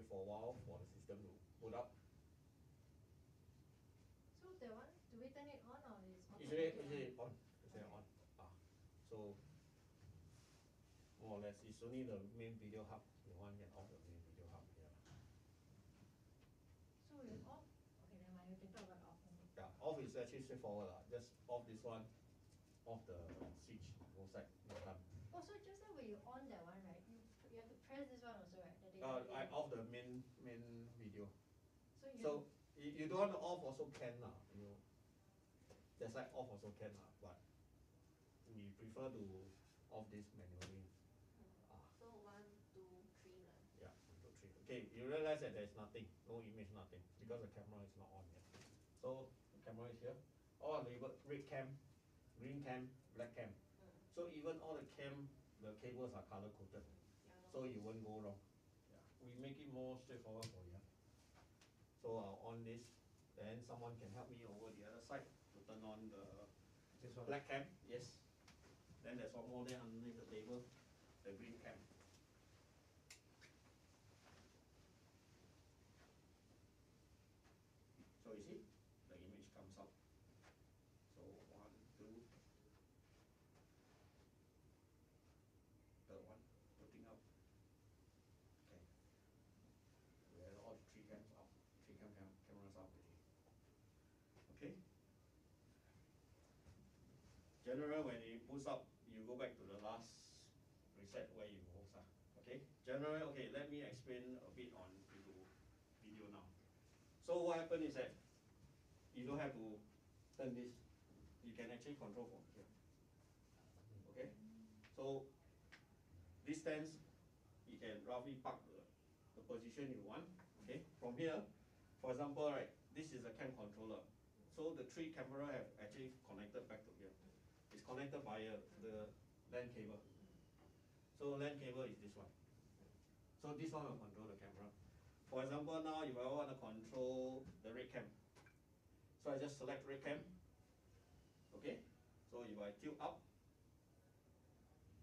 wait for a while for the system to boot up. So that one, do we turn it on or is Usually on. On. So more or less it's only the main video hub. The one get off the main video hub here. So we off? Okay, never mind, we can talk about off. Yeah, off is actually straightforward. Just off this one, off the switch, both side, done. Oh, so just now when you on that one, right? You have to press this one also, right? I off the main video. So you don't want to off also can you that's like off also can but we prefer to off this manually. So 1, 2, 3 Yeah, 1, 2, 3. Okay, you realize that there's nothing, no image, nothing, because the camera is not on yet. So the camera is here. All labeled red cam, green cam, black cam. So even all the cam, the cables are color coded. So you won't go wrong. Yeah. We make it more straightforward for you. So I'll on this, then someone can help me over the other side to turn on the black cam. Yes. Then there's one more there underneath the table, the green cam. So you see, the image comes up. So 1, 2, third one, putting up. Okay. We have all 3 cams up, 3 cameras up already. Okay. General, when it boots up, you go back to the last reset where you was. Okay. General, okay. Let me explain a bit on video now. So what happens is that you don't have to turn this. You can actually control from here. Okay. So this stands, you can roughly park the position you want. Okay. From here, for example, right, this is a cam controller. So the 3 cameras have actually connected back to here. It's connected via the LAN cable. So LAN cable is this one. So this one will control the camera. For example, now if I want to control the red cam, so I just select red cam. Okay. So if I tilt up,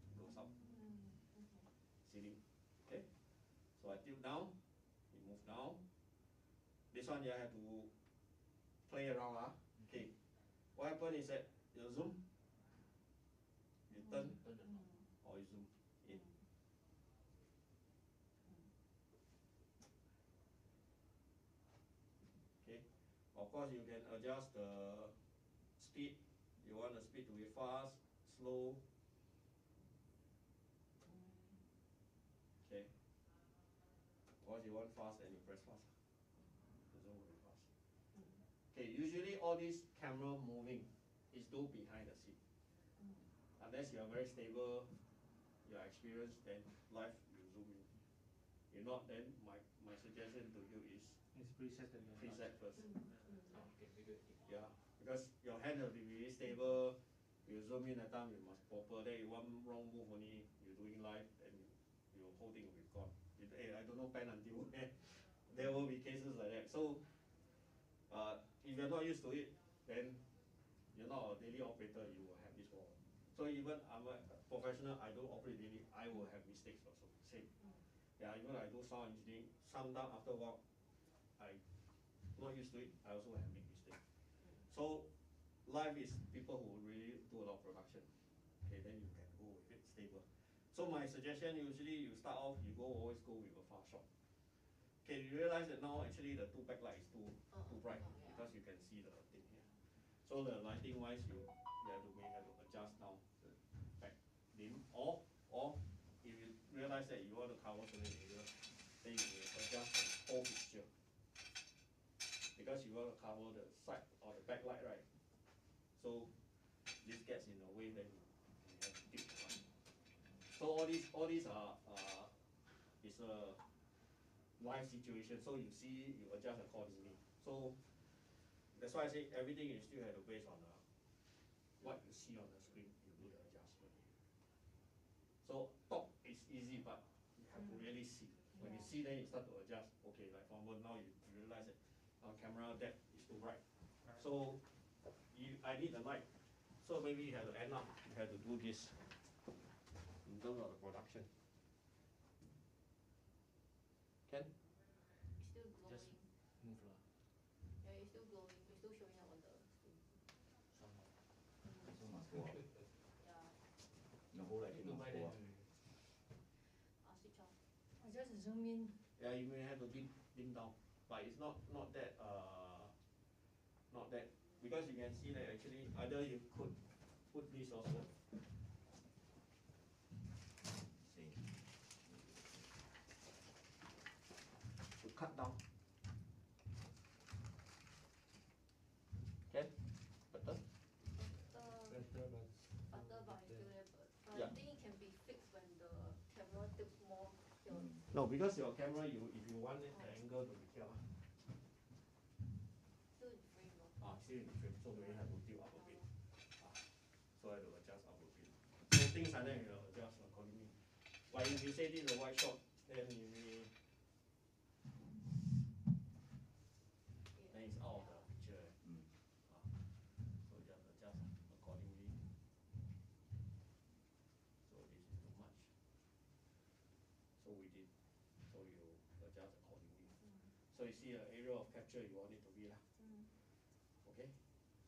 it goes up. Ceiling. Okay. So I tilt down, it moves down. This one you have to play around. Okay. What happens is that you zoom, you turn, or you zoom in. Okay. Of course, you can adjust the speed. You want the speed to be fast, slow. Okay. Of course, you want fast, then you press fast. The zoom will be fast. Okay. Usually, all this camera moving is do behind the seat. Unless you are very stable, you are experienced, then live you zoom in. If not, then my suggestion to you is preset first. Yeah, because your hand will be really stable. You zoom in at time, you must proper. Then you one wrong move only, you're doing live, and your whole thing will be gone. I don't know pan until where. There will be cases like that. So, if you're not used to it, then you're not a daily operator. You will have this problem. So even I'm a professional, I don't operate daily. I will have mistakes also. Same. Yeah, even I do sound engineering. Sometimes after a while, I not used to it. I also have big mistakes. So live is people who really do a lot of production. Okay, then you can go with it stable. So my suggestion, usually you start off, you always go with a fast shot. Okay, you realize that now actually the 2 backlight is too bright because you can see the thing here. So the lighting wise, may have to adjust down the back dim, or if you realize that you want to cover certain area, then you will adjust the whole picture. Because you want to cover the side or the backlight, right? So this gets in the way, then you have to deep light. So all these are is a live situation. So you see, you adjust accordingly. So that's why I say everything you still have to base on what you see on the screen. You do the adjustment. So talk is easy, but you have to really see. When you see, then you start to adjust. Okay, like for example, now you realize that our camera depth is too bright. So I need the light. So maybe you have to end up, you have to do this in terms of the production. Can? go out. Yeah. The whole lighting must go out. I'll switch off. I just zoom in. Yeah, you may have to dim down, but it's not that because you can see that actually either you could put this also. See. To cut down. Can? Better? Butter, but I feel that, but Yeah. I think it can be fixed when the camera tips more here. No, because your camera, if you want the angle to be here, Still in frame, no? still in frame, so we have to tilt up a bit. So I have to adjust up a bit. So things like that you will adjust accordingly. But if you say this is a wide shot, then you may then it's out of the picture. So just adjust accordingly. So this is too much. So we did. So you adjust accordingly. So you see an area of capture you want it to be lah. Okay.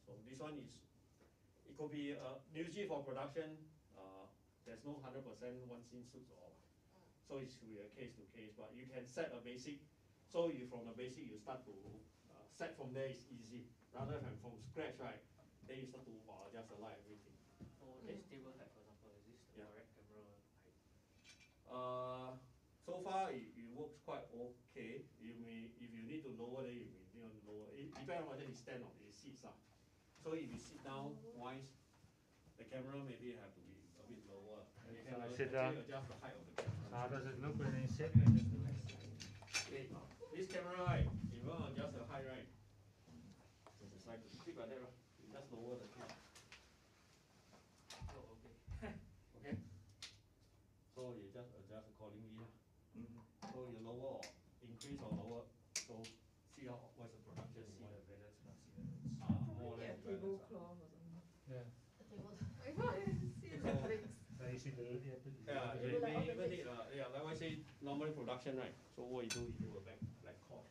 So this one is, it could be usually for production. There's no 100% one scene suits all. So it should be a case to case, but you can set a basic. So you from the basic you start to set from there is easy. Rather than from scratch, right? Then you start to adjust the light everything. So this table height, for example, is this the Yeah. correct camera height? So far it works quite okay. You may, if you need to lower, then you may need to lower. It depends on whether you stand or you sit. So if you sit down, wise, the camera maybe have to be a bit lower. And you can Sit actually down. adjust the height of the camera. How does it look when you sit? Okay, this camera, right, if you want to adjust the height, right, just like clip like that, right? You just lower the clip. Oh, okay. Okay? So you just adjust accordingly. So you lower or increase or lower. So see how what's the production Just you see want. the balance, not see the More or less Yeah, table balance, cloth or something. Yeah. The table. I can't see the legs. So you see the Yeah, You you like may all the even bits. need like I say, normal production, right? So what you do a black cloth.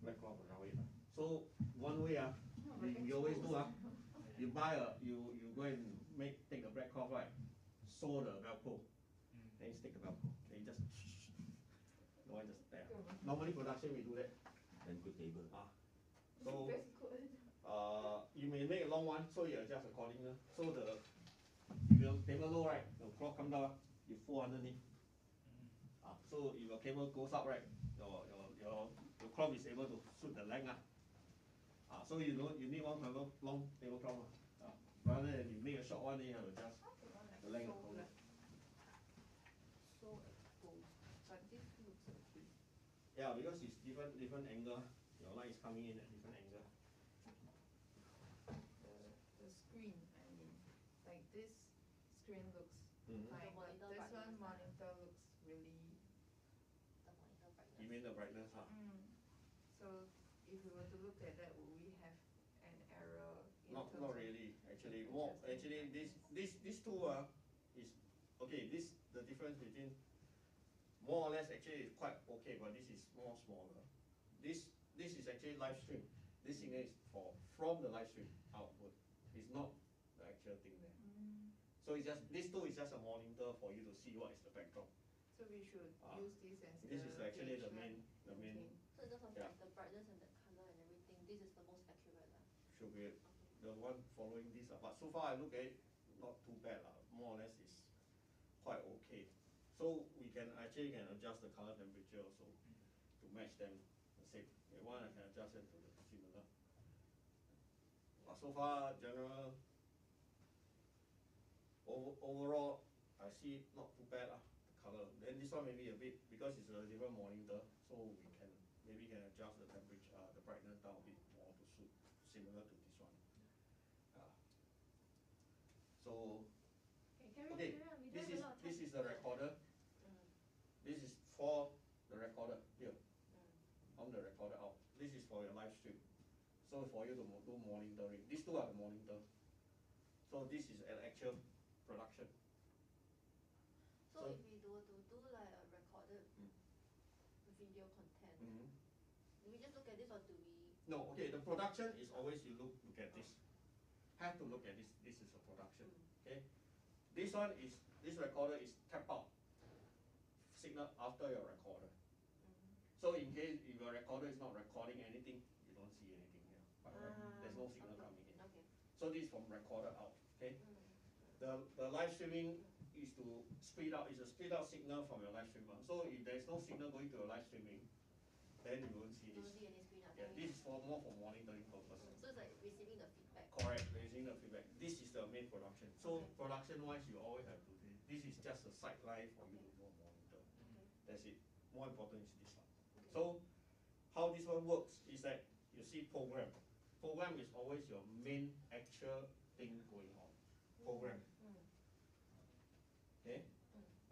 Black cloth around it. So one way we always do you buy you go and take the black cloth, right? Sew the Velcro. Then you stick the Velcro. Then you just no one just there. Normally production we do that. Then good table. So That's good. you may make a long one, so you adjust accordingly. So if your table low, right, the cloth come down, you fold underneath. So if your cable goes up, right, your cloth is able to suit the length. So you need one long tablecloth. Rather than you make a short one, then you have to adjust the length accordingly. So exposed. But this looks okay. Yeah, because it's different angle. Your light is coming in at different angle. The screen, I mean, like this screen looks Mhm. fine, The but monitor this one brightness. monitor looks really. The monitor brightness. You mean the brightness? So if we were to look at that, would we have an error in Not terms of really. Actually, adjusting these two is okay. The difference between more or less actually is quite okay, but this is more smaller. This is actually live stream. This signal is from the live stream output. It's not the actual thing there. So it's just these two is just a monitor for you to see what is the backdrop. So we should Ah, use this as This is actually the gauge, main right? So in terms of Yeah. like the brightness and the color and everything, this is the most accurate lah. should be Okay. the one following this. But so far I look at it, not too bad. More or less is quite okay. So we can adjust the color temperature also to match them the same. If you want, I can adjust it to the similar. But so far, general overall, I see not too bad the color. Then this one maybe a bit because it's a different monitor, so we can maybe can adjust the temperature, the brightness down a bit more to suit similar to this one. So Okay, okay, carry on. We this don't have a lot of is time. the recorder. This is for the recorder here. On the recorder out. This is for your live stream. So for you to do monitoring. These two are the monitor. So this is an actual production. So So- if we were to do like a recorded video content, do we just look at this or do we? No, okay, the production is always you look at this. Have to look at this. This is a production. Okay. This one is this recorder is tap out signal after your recorder. So in case if your recorder is not recording anything, you don't see anything here. But there's no signal coming in. Okay. So this is from recorder out. Okay. The live streaming is to speed out. Is a speed out signal from your live streamer. So if there is no signal going to your live streaming, then you won't see Don't this. see any screen up. Yeah, this is more for monitoring purpose. So it's like receiving the feedback. Correct, raising the feedback. This is the main production. So production-wise, you always have to do this. This is just a sideline for you to go monitor. That's it. More important is this one. So how this one works is that you see program. Program is always your main actual thing going on. Program. Okay.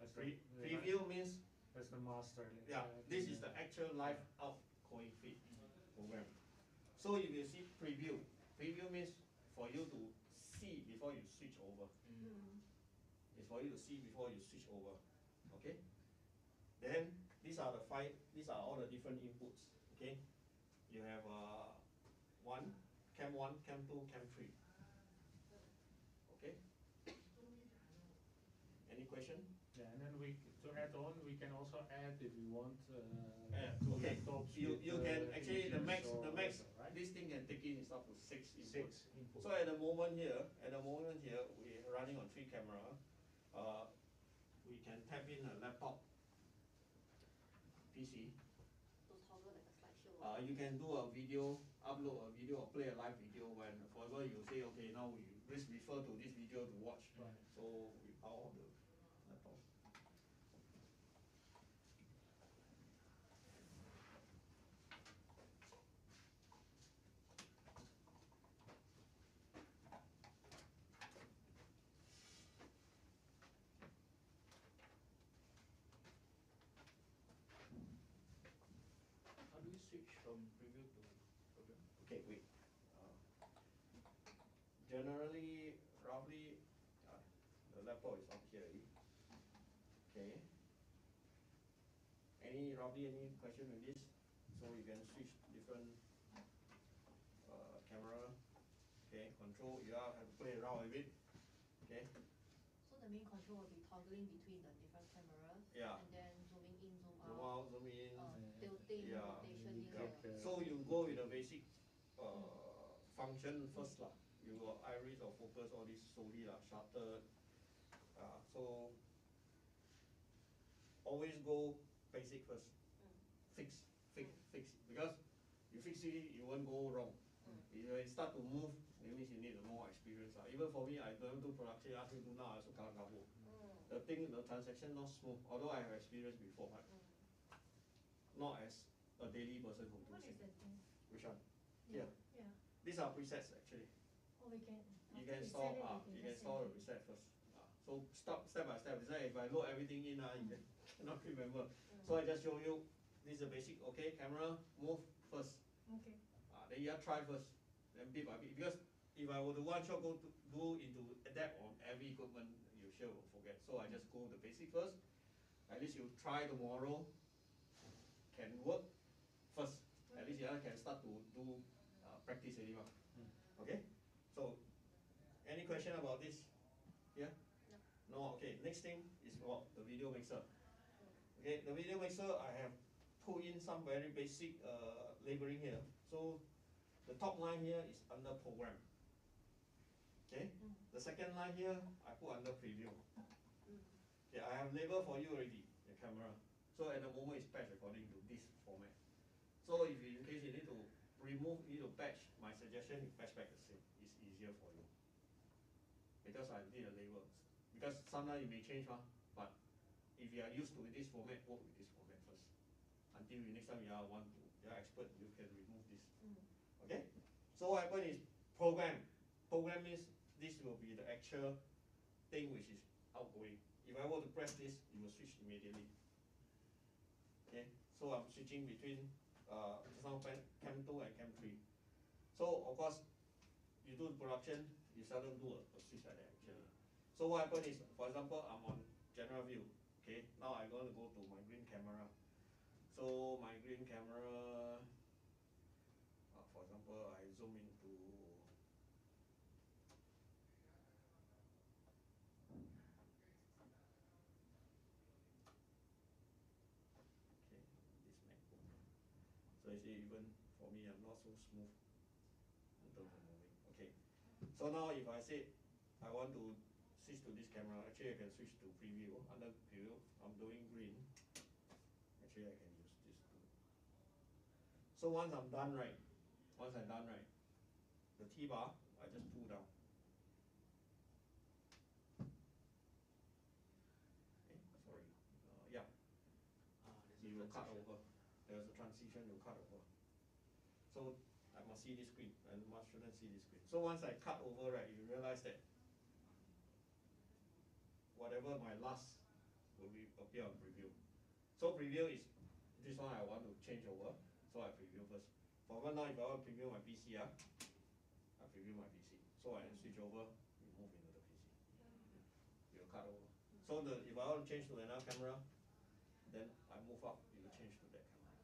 That's the, Preview means that's the master. yeah. This is the actual live outgoing feed program. So if you see preview, preview means for you to see before you switch over. It's for you to see before you switch over. Okay. Then these are the these are all the different inputs. Okay. You have cam 1, cam 2, cam 3. Okay. Any question? Yeah, and then to add on, we can also add if we want. Okay. Laptops You with, can actually the max whatever, right? this thing can take in is up to 6 inputs. 6 input. So at the moment here we're running on 3 camera. We can tap in a laptop, PC. To toggle like a slideshow. You can do a video, upload a video, or play a live video. When, for example, you say, okay, now we please refer to this video to watch. Right. So we power on the laptop. How do you switch from preview to program? Okay, wait. Generally, roughly, the laptop is up here. Okay. Any question with this? So you can switch different camera. Okay, control. You have to play around with it. Okay. So the main control will be toggling between the different cameras. Yeah. And then zooming in, zoom Zoom out, out, zoom in. tilting, Yeah. rotationing. Yeah. So you go with the basic function first lah. You got iris or focus, all this solely lah, shutter. So always go basic first. Fix. Because you fix it, you won't go wrong. If you start to move, that means you need more experience lah. Even for me, I don't do production, ask me to now, I also can't cover. The transaction not smooth. Although I have experience before, but not as a daily person who do What is things. that thing? Which one? Yeah. These are presets actually. Oh, we can. You after can we store set it, we you can just store the set it. preset first. So step by step. It's like if I load everything in, you cannot remember. So I just show you. This is the basic. Okay, camera move first. Okay. Then you have try first. Then bit by bit. Because if I were to one shot go into adapt on every equipment, you sure will forget. So I just go the basic first. At least you try tomorrow. Can work first. At least you can start to do practice anymore. Okay. So any question about this? Yeah? No. Okay. Next thing is what? The video mixer. Okay. The video mixer, I have put in some very basic labeling here. So the top line here is under program. Okay. The second line here I put under preview. Okay. I have label for you already. The camera. So at the moment it's patched according to this format. So if in case you need to remove, you need to patch, my suggestion you patch back the same. It's easier for you. Because I did a label. Because sometimes you may change, but if you are used to this format, work with this format first. Until next time you are expert, you can remove this. Okay? So what happens is program. Program means this will be the actual thing which is outgoing. If I were to press this, you will switch immediately. Okay? So I'm switching between just now cam 2 and cam 3. So of course, you do production, you seldom do a switch like that actually. So what happens is, for example, I'm on general view. Okay, now I'm going to go to my green camera. So my green camera, for example, example, I zoom into this MacBook. So you see, even for me, I'm not so smooth in terms of moving. Okay. So now if I say I want to switch to this camera, actually I can switch to preview. Under preview, I'm doing green. Actually I can use this too. So once I'm done right, the T bar, I just pull down. Okay, sorry. Yeah. You will cut over. There's a transition, you cut over. So I must see this screen, and must shouldn't see this screen. So once I cut over, right, you realize that whatever my last will appear on preview. So preview is this one I want to change over, so I preview first. For now, if I want to preview my PC, I preview my PC. So I switch over, we move into the PC. You cut over. So if I want to change to another camera, then I move up, you will change to that camera.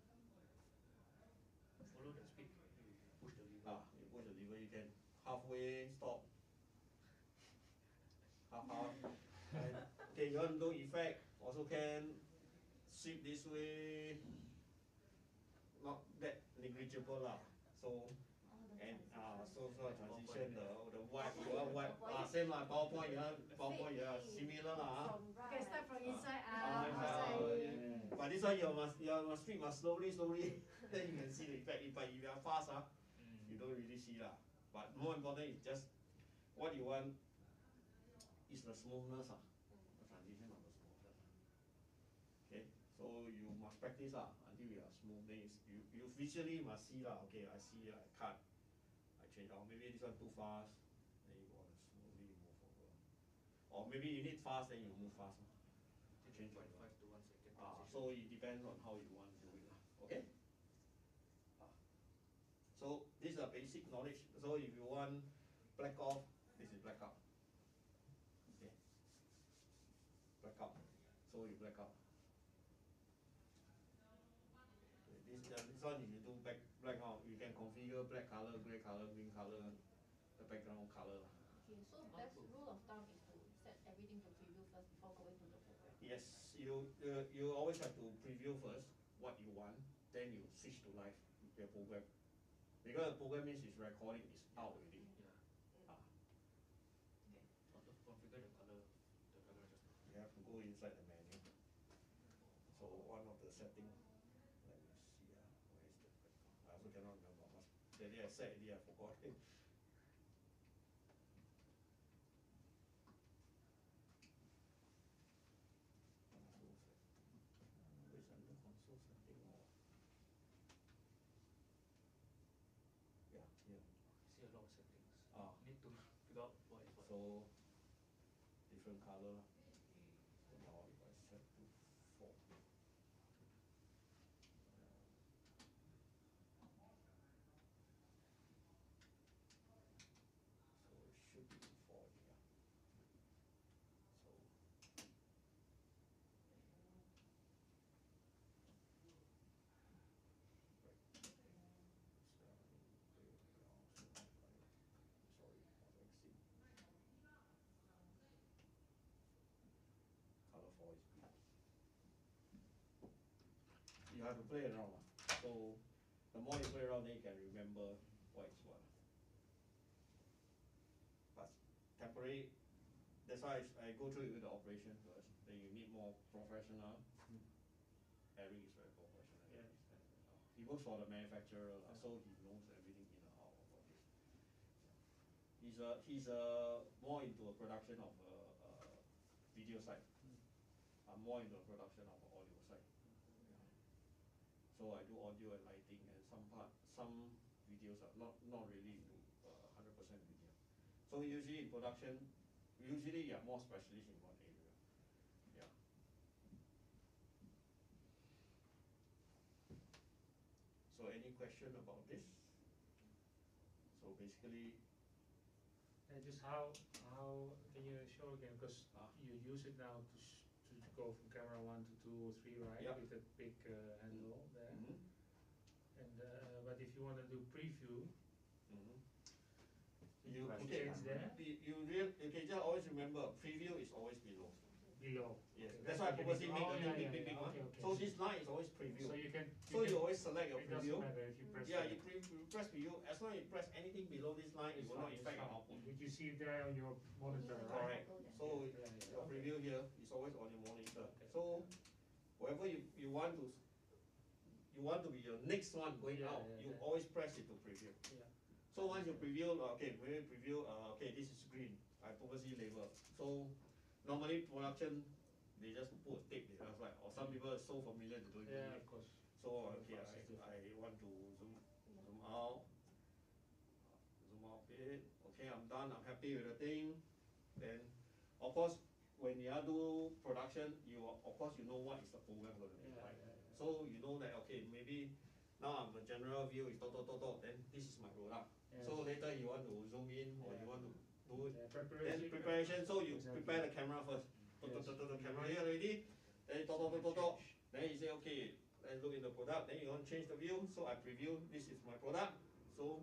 Follow the speed, you push the lever. You push the lever, you can halfway stop. Half. And, okay, you want to do effect, also can sweep this way, not that negligible lah. So and so transition the wipe, you want wipe, same like PowerPoint, similar lah. Okay, start from inside But this one you must sweep slowly, then you can see the effect. But if you are fast, you don't really see lah. But more important is just what you want is the smoothness, the transition of the smoothness. Okay, so you must practice until you are smooth. Then you visually must see okay, I see, I cut, I change. Or maybe this one too fast, then you want to smoothly move over. Or maybe you need fast, then you move fast. Change 0.5 to 1 second. so it depends on how you want to do it. Okay. So this is a basic knowledge. So if you want black off, this is black out. Okay. Black out. So you black out. This one if you do black out, you can configure black color, gray color, green color, the background color. Okay, so best rule of thumb is to set everything to preview first before going to the program. Yes, you always have to preview first what you want, then you switch to live your program. Because the program means it's recording, it's out already. Yeah. Configure the color just now. You have to go inside the menu. So one of the settings, let me see, where is the background? I also cannot remember much. That day I said already, I forgot it. Which under console setting or yeah, here. See a lot of settings. Need to figure out what is what. So different color. So now if I set to 4. So it should be 4 here. So color 4 is blue. You have to play around. So the more you play around, then you can remember what is what. But temporary, that's why I go through it with the operation first. Then you need more professional. Eric is very professional. Yeah. He works for the manufacturer, so he knows everything in and out about this. He's more into a production of video side. I'm more into a production of audio side. So I do audio and lighting, and some videos are not really into 100% video. So usually in production, you are more specialist in one area. Yeah. So any question about this? So basically, Just how can you show again? Because you use it now to go from camera 1 to 2 or 3, right? Yeah. With that big handle there. Mhm. And but if you want to do preview, You Press okay? change there. Okay, just always remember, preview is always below. Below. Yes, Okay, that's why I what you purposely need make to- a oh, big, yeah, big, yeah, one. okay, okay. So this line is always preview. So you can. So you always select your It doesn't preview. matter if you press. Yeah, the- you press preview. As long as you press anything below this line, it it's will not fine, it's affect your fine. output. Would you see it there on your monitor, right? Correct. So Yeah, yeah, your okay. preview here is always on your monitor. Okay. So wherever you want to be your next one going Yeah, out, yeah, you yeah. always press it to preview. Yeah. So once you preview, okay, maybe preview, okay, this is green. I purposely label. So normally production, they just put a tape there. That's right. Or some people are so familiar to do it. Yeah, of course. So okay, Fast is different. I want to zoom out a bit. Okay, I'm done. I'm happy with the thing. Then, of course, when you do production, of course you know what is the program going to be Yeah, like. yeah, yeah. So you know that okay, maybe now I'm a general view is dot. Then this is my product. Yes. So later you want to zoom in or you want to do it. Yeah, Then preparation. So you Exactly. prepare the camera first. Yes. The camera here already. Then dot. Then you say, okay, let's look in the product. Then you want to change the view. So I preview, this is my product. So,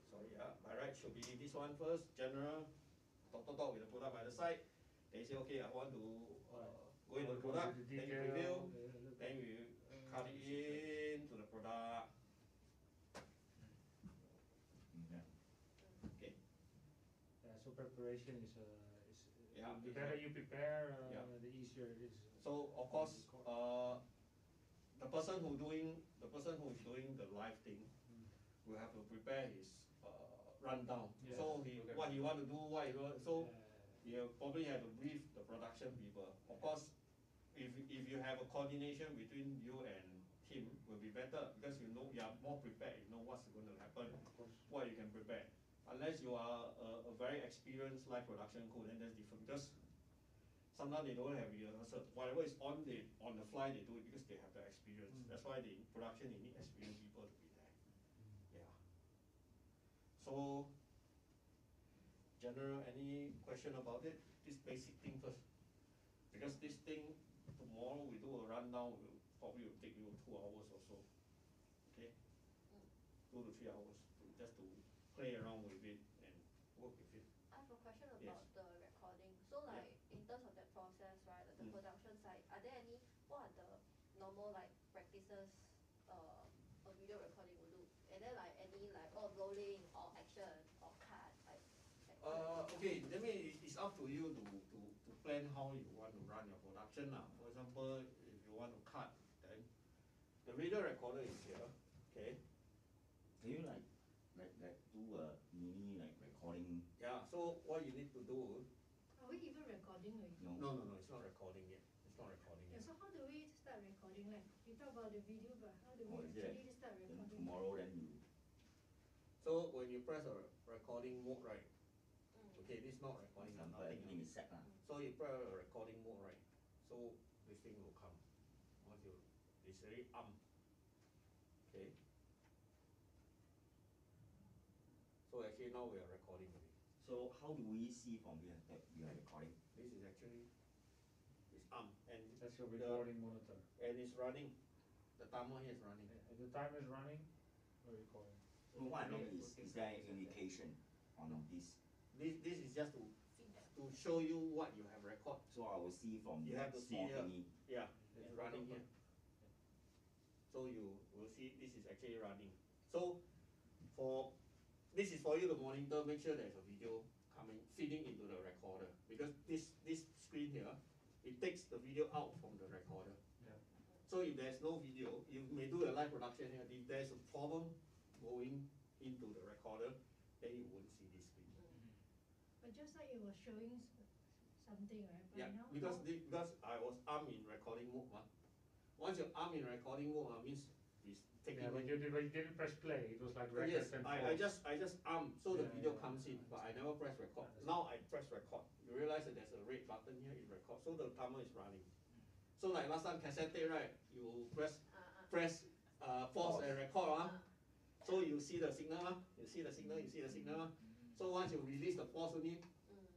sorry, by right should be this one first, general, dot with the product by the side. Then you say, okay, I want to go into the product. Then you preview. Then you cut it into the product. Okay. Yeah, so preparation is Yeah, the it better help. you prepare, Yeah. the easier it is. So of course, the person who's doing the live thing will have to prepare his rundown. Yeah. So what he want to do, so Yeah. you probably have to brief the production people. Of course, if you have a coordination between you and him, will be better because you know you are more prepared. You know what's going to happen, Of course. what you can prepare. Unless you are a very experienced live production crew, then that's different. Because sometimes they don't have rehearsal. Whatever is on the fly, they do it because they have the experience. That's why the production they need experienced people to be there. Yeah. So, General, any question about it? This basic thing first. Because this thing, tomorrow we do a rundown, probably will take you 2 hours or so. Okay? 2 to 3 hours just to play around with it and work with it. I have a question Yes. about the recording. So like in terms of that process, right, like the production side, what are the normal like practices a video recording will do? And then like any like rolling or action or cut like Okay, that means it's up to you to plan how you want to run your production. For example, if you want to cut, then the video recorder is here. Okay. Can you like do a mini like recording? Yeah. So what you need to do? Are we even recording already? No, it's not recording yet. It's not recording Yeah, yet. so how do we start recording? Like, we talk about the video, but how do Or we is it actually start Then recording? tomorrow then you So when you press a recording mode, right? Okay, this is not for recording. example Nothing. everything is set lah. So you press a recording mode, right? So this thing will come. Once you, it's already Okay. So actually now we are recording already. So how do we see from here that we are recording? This is actually it's and That's your recording monitor. and it's running. The timer here is running. If the timer is running, we're recording. No, what I mean is there any indication on this? This is just to show you what you have recorded. So I will see from You the have to see small here. thingy. Yeah, it's running here. So you will see this is actually running. So this is for you to monitor, make sure there's a video feeding into the recorder. Because this screen here, it takes the video out from the recorder. Yeah. So if there's no video, you may do a live production here. If there's a problem going into the recorder, then you won't see this screen. But just like it was showing something, right? But Yeah, now because I was armed in recording mode. Once you're armed in recording mode, means it's taking. Yeah, but you didn't press play. It was like Yes, record and I pause. just armed, so the Yeah, video yeah, comes yeah. in, but I never press record. Understand. Now I press record. You realize that there's a red button here, it record, so the timer is running. So like last time cassette tape, right? You press pause and record, so you see the signal, you see the signal. So once you release the pause only,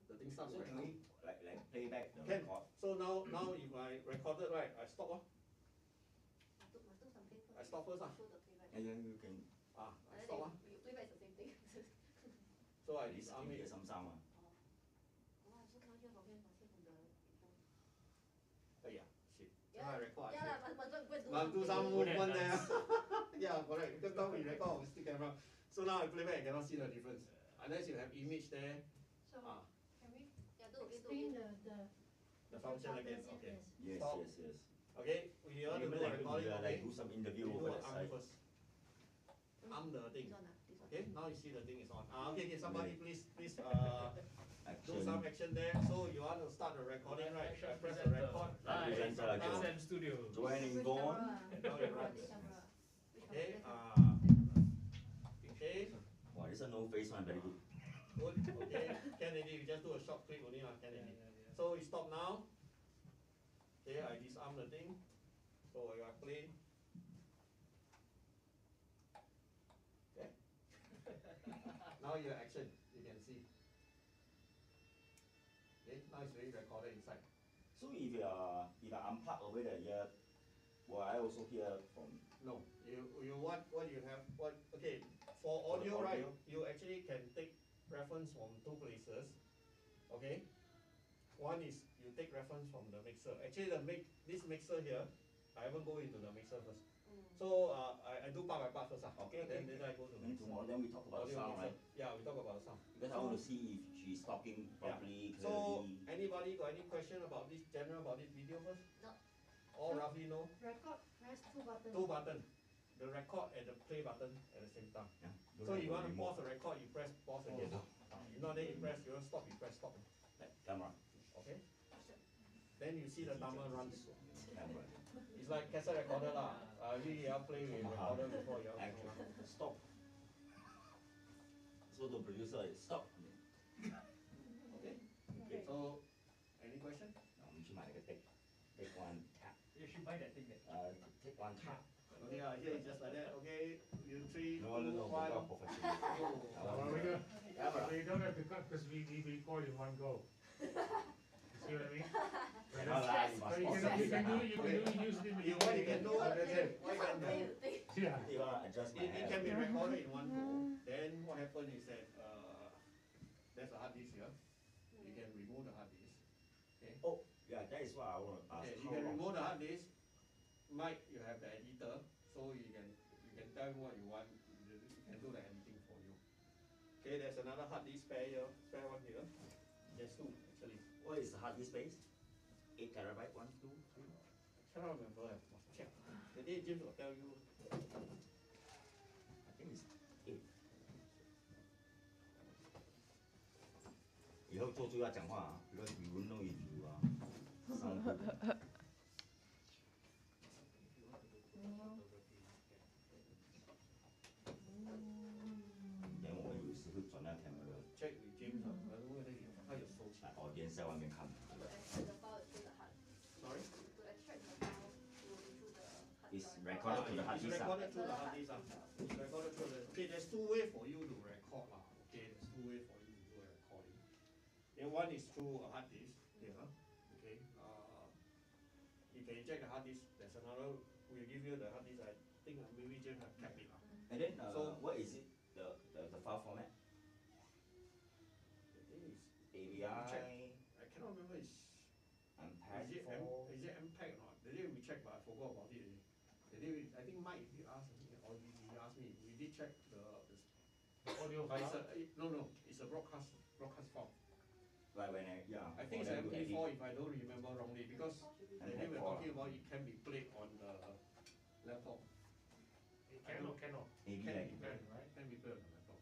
the thing starts So can recording. we like play back the Can. record? So now if I recorded, right, I stop. must do something first. I stop first. Show the playback. And then you can I And then stop. you playback is the same thing. So I At least disarm can it. hear some sound. Oh, I also cannot hear from here, must hear from the phone. Oh yeah, shit. So Yeah, I record. yeah lah, must go and Must do some something. movement there. Yeah, correct. Because now we record on still camera. So now I play back, I cannot see the difference. Unless you have image there. So Ah, can we Yeah, do again, do explain again. the function again. buttons? Okay. Yes, Stop. yes. Okay, we want to do Remember a like, recording. we Okay. like do some interview We do over an that arm side. first. Arm the thing. This one ah, this one. Okay, now you see the thing is on. Okay, somebody please do Action. some action there. So you want to start the recording, right? Action I press the presenter. record. Live presenter Now, again. SM Studio. Joining Which Dawn. camera ah? Now it runs. Which camera? Which Okay, camera? That camera. okay, Wow, this one no face one, very good. good. Okay, Kennedy, you just do a short clip only lah, Kennedy. So we stop now. Okay, I disarm the thing. So I play. Okay. Now your action, you can see. Okay, now it's already recorded inside. So if I unplug away the ear, will I also hear from? No, you what you have what okay for For the audio, right? audio? You actually can take reference from two places. Okay. One is you take reference from the mixer. Actually, this mixer here, I haven't go into the mixer first. Mm. So I do part by part first. Okay, Then okay. I go to the Then mixer. tomorrow, then we talk about Audio sound, mixer. right? Yeah, we talk about sound. Because I want to see if she's talking properly, So clearly. anybody got any question about this general about this video first? No. All roughly know. Record, press two buttons. Two button. The record and the play button at the same time. Yeah, don't So have you a want to remote. pause the record, you press pause again. If not, then you press, you want stop, you press stop. Like camera. Okay? Then you see the timer runs. Camera. It's like cassette recorder lah. You have play with recorder before you have. Action. Stop. So the producer is stop. Okay? Okay. So, any question? 我们去买了个 take one tap. You should buy that thing there. Take one tap. Okay, here it's just like that. Okay, you 3, 2, No, 1. no, professional. Go. Well, we don't, Camera. we don't have to cut because we record in one go. You see what I mean? But Cannot lie, you but must you can pause do, it. use it in the You, what you can do, What that's it. What you can do. you think? Yeah. You wanna adjust my It hair. can be recorded in one go. Then what happens is that there's a hard disk here. You can remove the hard disk. Okay. Oh, yeah, that is what I want to ask. Okay, you How can long? remove the hard disk. Mic, you have the editor, so you can tell me what you want. You can do the editing for you. Okay, there's another hard disk spare here, spare one here. There's two actually. What is the hard disk space? 8 terabyte, 1, 2, 3. Cannot remember. I must check. The day James will tell you. I think it's 8. 以后做就要讲话啊 because we won't know if you sound good. Then 我们有时会转那 camera Check with James. I don't know whether他有收起来。 like audience 在外面看。 To extract the file through the hard. Sorry. To extract the file through the hard It's drive. recorded to the hard It's disk. recorded through the hard disk. It's recorded through the. Okay, there's two ways for you to record lah. Okay, there's two ways for you to do a recording. Then one is through a hard disk. Here. Okay. You can eject the hard disk. There's another. We'll give you the hard disk. I think maybe James have kept it lah. And then So- what is it? The file format? The thing is, AVI, I cannot remember. MPEG Is it 4. is it MPEG or not? The day we checked, but I forgot about it. The day I think Mike he asked me or he asked me. We did check the Audio but it's file. no, it's a broadcast file. Like when I think it's for them to edit. MP4 if I don't remember wrongly because the day we're talking about it can be played on the laptop. It can or cannot? Maybe Can like be played, right? Can be played on the laptop.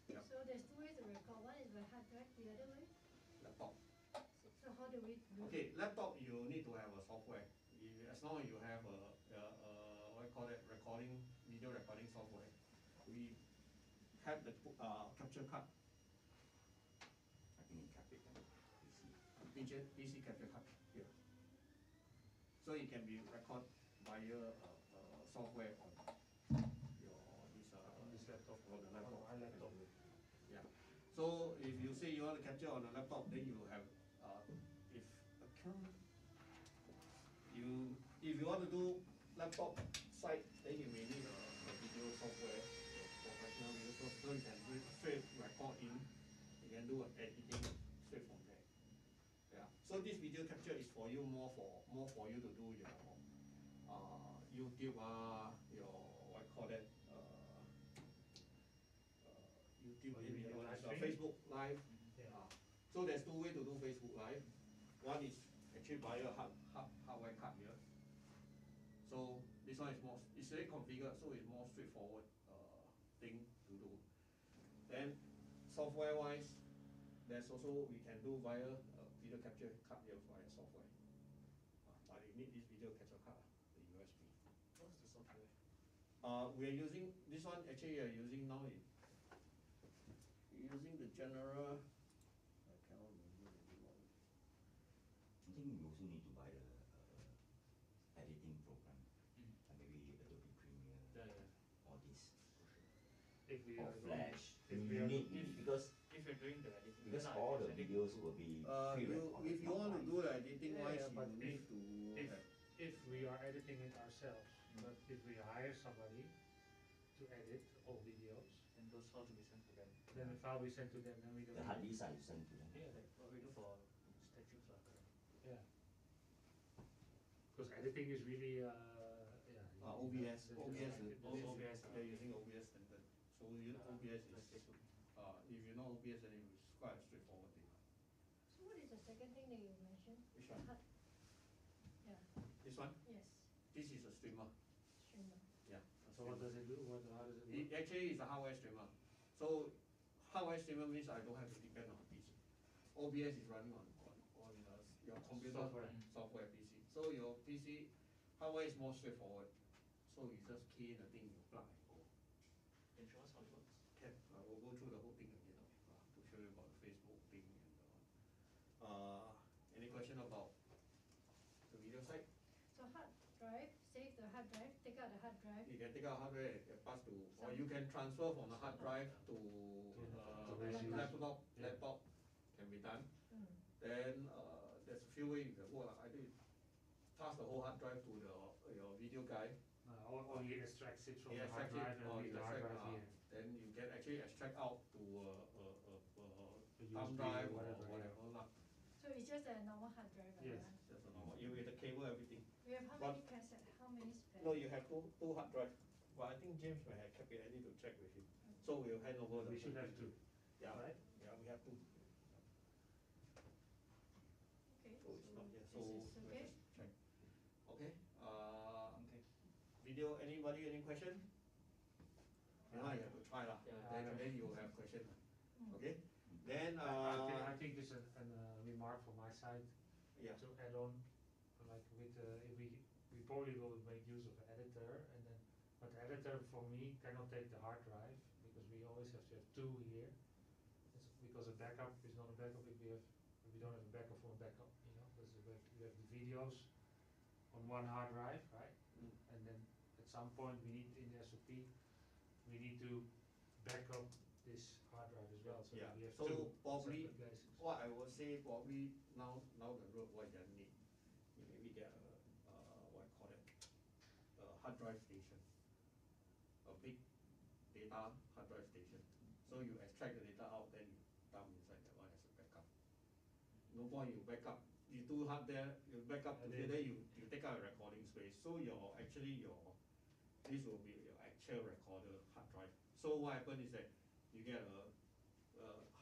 Yep. So there's two ways to record. One is by hard drive, the other way. Laptop. So how do we do? Okay, laptop you need to have a software. As long as you have a what you call it recording video recording software, we have the capture card. I think it kept it. PC capture card here. So it can be recorded via software on your This laptop. on the laptop. On my laptop. Yeah. So if you say you want to capture on a laptop, then you have if you want to do laptop site, then you may need a video software, a professional video software, so you can straight record in can do editing straight from there. Yeah. So this video capture is for you more for you to do your YouTube your what you call that YouTube Maybe maybe live stream? Facebook Live. Yeah. So there's two ways to do Facebook Live. One is actually via hardware card here. So this one is more, it's already configured, so it's more straightforward thing to do. Then software wise, there's also we can do via video capture card here via software. But you need this video capture card, the USB. What's the software? We are using this one. Actually, we are using now. Using the general. I cannot remember the name of it. I think you also need to buy the editing program, like maybe Adobe Premiere, all this, If we or are going, Flash. if You we are need if- because If you're doing the editing, because then all you're the sending videos to- will be If pre-recorded. you want to do the editing Yeah, wise, yeah, but you need to if- have. if we are editing it ourselves, but if we hire somebody to edit all videos, and those files will be sent to them. then the file we send to them, then we don't. The hard disk I send to them. Yeah, like what we do for statues lah. Yeah. Because editing is really, yeah. OBS. the- OBS. the- OBS, They're using OBS standard. So you OBS is Like Facebook. if you know OBS, then it's quite a straightforward thing. So what is the second thing that you mentioned? Which one? Hard- Yeah, This one. yes, This is a streamer. streamer. Yeah. So what does it do? How does it It work? actually is a hardware streamer. So hardware streamer means I don't have to depend on a PC. OBS is running on your computer Software. PC. So your PC hardware is more straightforward. So you just key in the thing, you plug and go. Can you show us how it works? Can I will go through the whole thing again to show you about the Facebook thing and any question about the video side? So hard drive, save the hard drive, take out the hard drive. You can take out hardware and pass to, or you can transfer from the hard drive to PC. laptop. Yeah. Laptop can be done. Mm. Then there's a few ways you can work. I think pass the whole hard drive to your video guy. Or he extracts it from He the hard extracts it, drive and or leave you the hard extract, drive here. then you can actually extract out to A thumb USB drive or or whatever, whatever lah. So it's just a normal hard drive, Yes. right? Just a normal. You with the cable everything. We have how But- many cassette, how many spare? No, you have two hard drive. But I think James may have kept it. I need to check with him. So we'll hand over the. We should have two, Yeah. right? Yeah, we have two. Okay, So it's not here. so So this is we'll okay? just check. Okay. Okay. Video. Anybody any question? You know, you have to try lah. Yeah. Then you will have question. Mm. Okay. Then I think this is a remark from my side yeah. to add on, like with, if we probably will make use of an editor, and then, but the editor for me cannot take the hard drive, because we always have to have two here. It's because a backup is not a backup if we don't have a backup for a backup, because we have the videos on one hard drive, right? Mm. And then at some point we need, in the SOP, we need to back up this hard drive as well, so Yeah. that we have So two probably separate places. what I would say probably now the road what you need, you maybe get a what you call it, a hard drive station, a big data hard drive station. So you extract the data out, then you dump inside that one as a backup. No point you backup. You do hard there, you backup And together, then- you take out a recording space. So this will be your actual recorder hard drive. So what happens is that you get a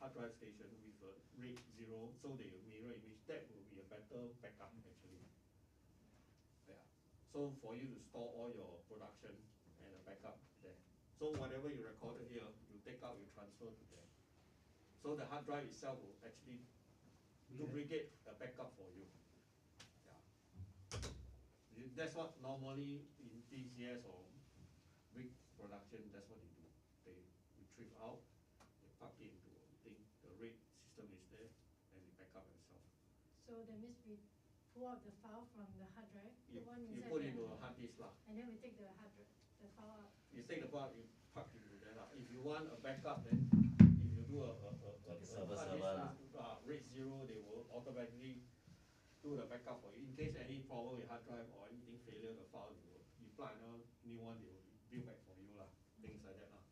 hard drive station with a RAID 0, so they mirror image. That will be a better backup actually. Yeah. So for you to store all your production and a backup there. So whatever you recorded here, you take out, you transfer to there. So the hard drive itself will actually duplicate a backup for you. Yeah. That's what normally in TCS or big production, that's what they do. They retrieve out, they plug it into a thing, the RAID system is there, and they back up themselves. So that means we pull out the file from the hard drive, You, put one you inside put the, into a hard disk lah. and then we take the hard drive, the file out. You take the part, you plug into there lah. If you want a backup, then if you do a Like a server hard disk lah. RAID 0, they will automatically do the backup for you. In case any problem with hard drive or anything failure, the file you plug another new one, they will build back for you lah. Things like that lah.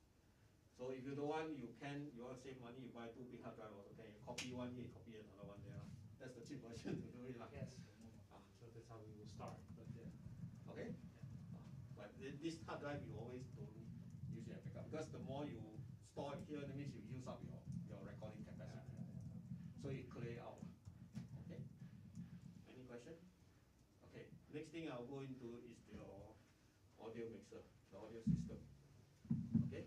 So if you don't want, you want to save money, you buy 2 big hard drive also can. You copy one here, copy another one there. That's the cheap version to do it. Yes. Ah. So that's how we will start. But yeah. Okay? But this hard drive you always don't usually have backup because the more you store it here, that means you use up your recording capacity. So you clear out. Okay? Any question? Okay. Next thing I'll go into is your audio mixer, the audio system. Okay?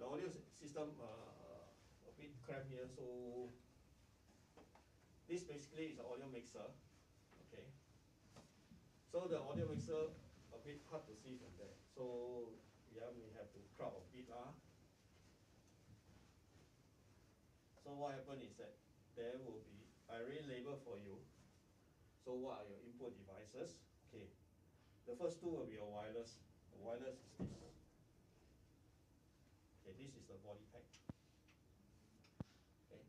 The audio system a bit cramped here, so this basically is an audio mixer. Okay? So the audio mixer a bit hard to see from there. So yeah, we have to crop a bit. So what happened is that there will be, I already label for you. So what are your input devices? Okay. The first two will be your wireless. The wireless is this. Okay, this is the body pack. Okay.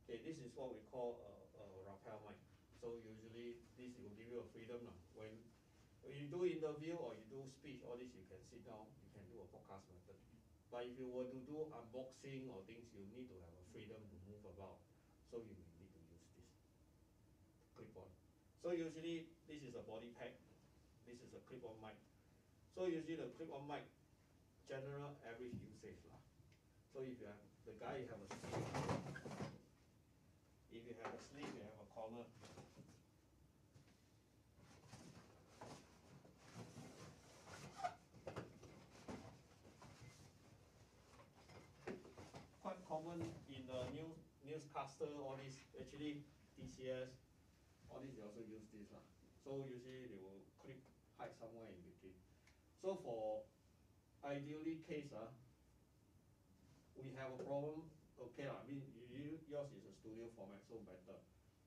Okay, this is what we call a rappel mic. So usually this will give you a freedom now. When you do interview or you do speech, all this you can sit down, you can do a podcast method. But if you were to do unboxing or things, you need to have a freedom to move about. So you may need to use this clip-on. So usually this is a body pack. This is a clip-on mic. So usually the clip-on mic, general average usage lah. So if you have the guy, you have a sleeve. If you have a sleeve, you have a corner. Quite common in the newscaster, all this actually TCS, all this they also use this lah. So usually they will clip hide somewhere in between. So for ideally case we have a problem. Okay lah, I mean yours is a studio format, so better.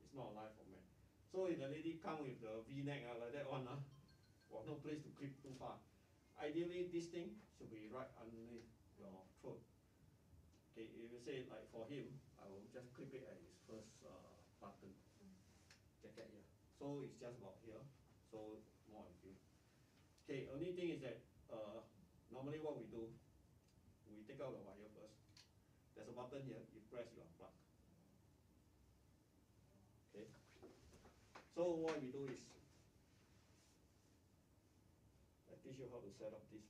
It's not a live format. So if the lady come with the V-neck like that one well, no place to clip too far. Ideally this thing should be right underneath your throat. Okay, if you say like for him, I will just clip it at his first button, jacket here. So it's just about here, so more on you. Okay, only thing is that normally what we do, we take out the wire first. There's a button here, you press, you unplug. Okay, so what we do is, I teach you how to set up this,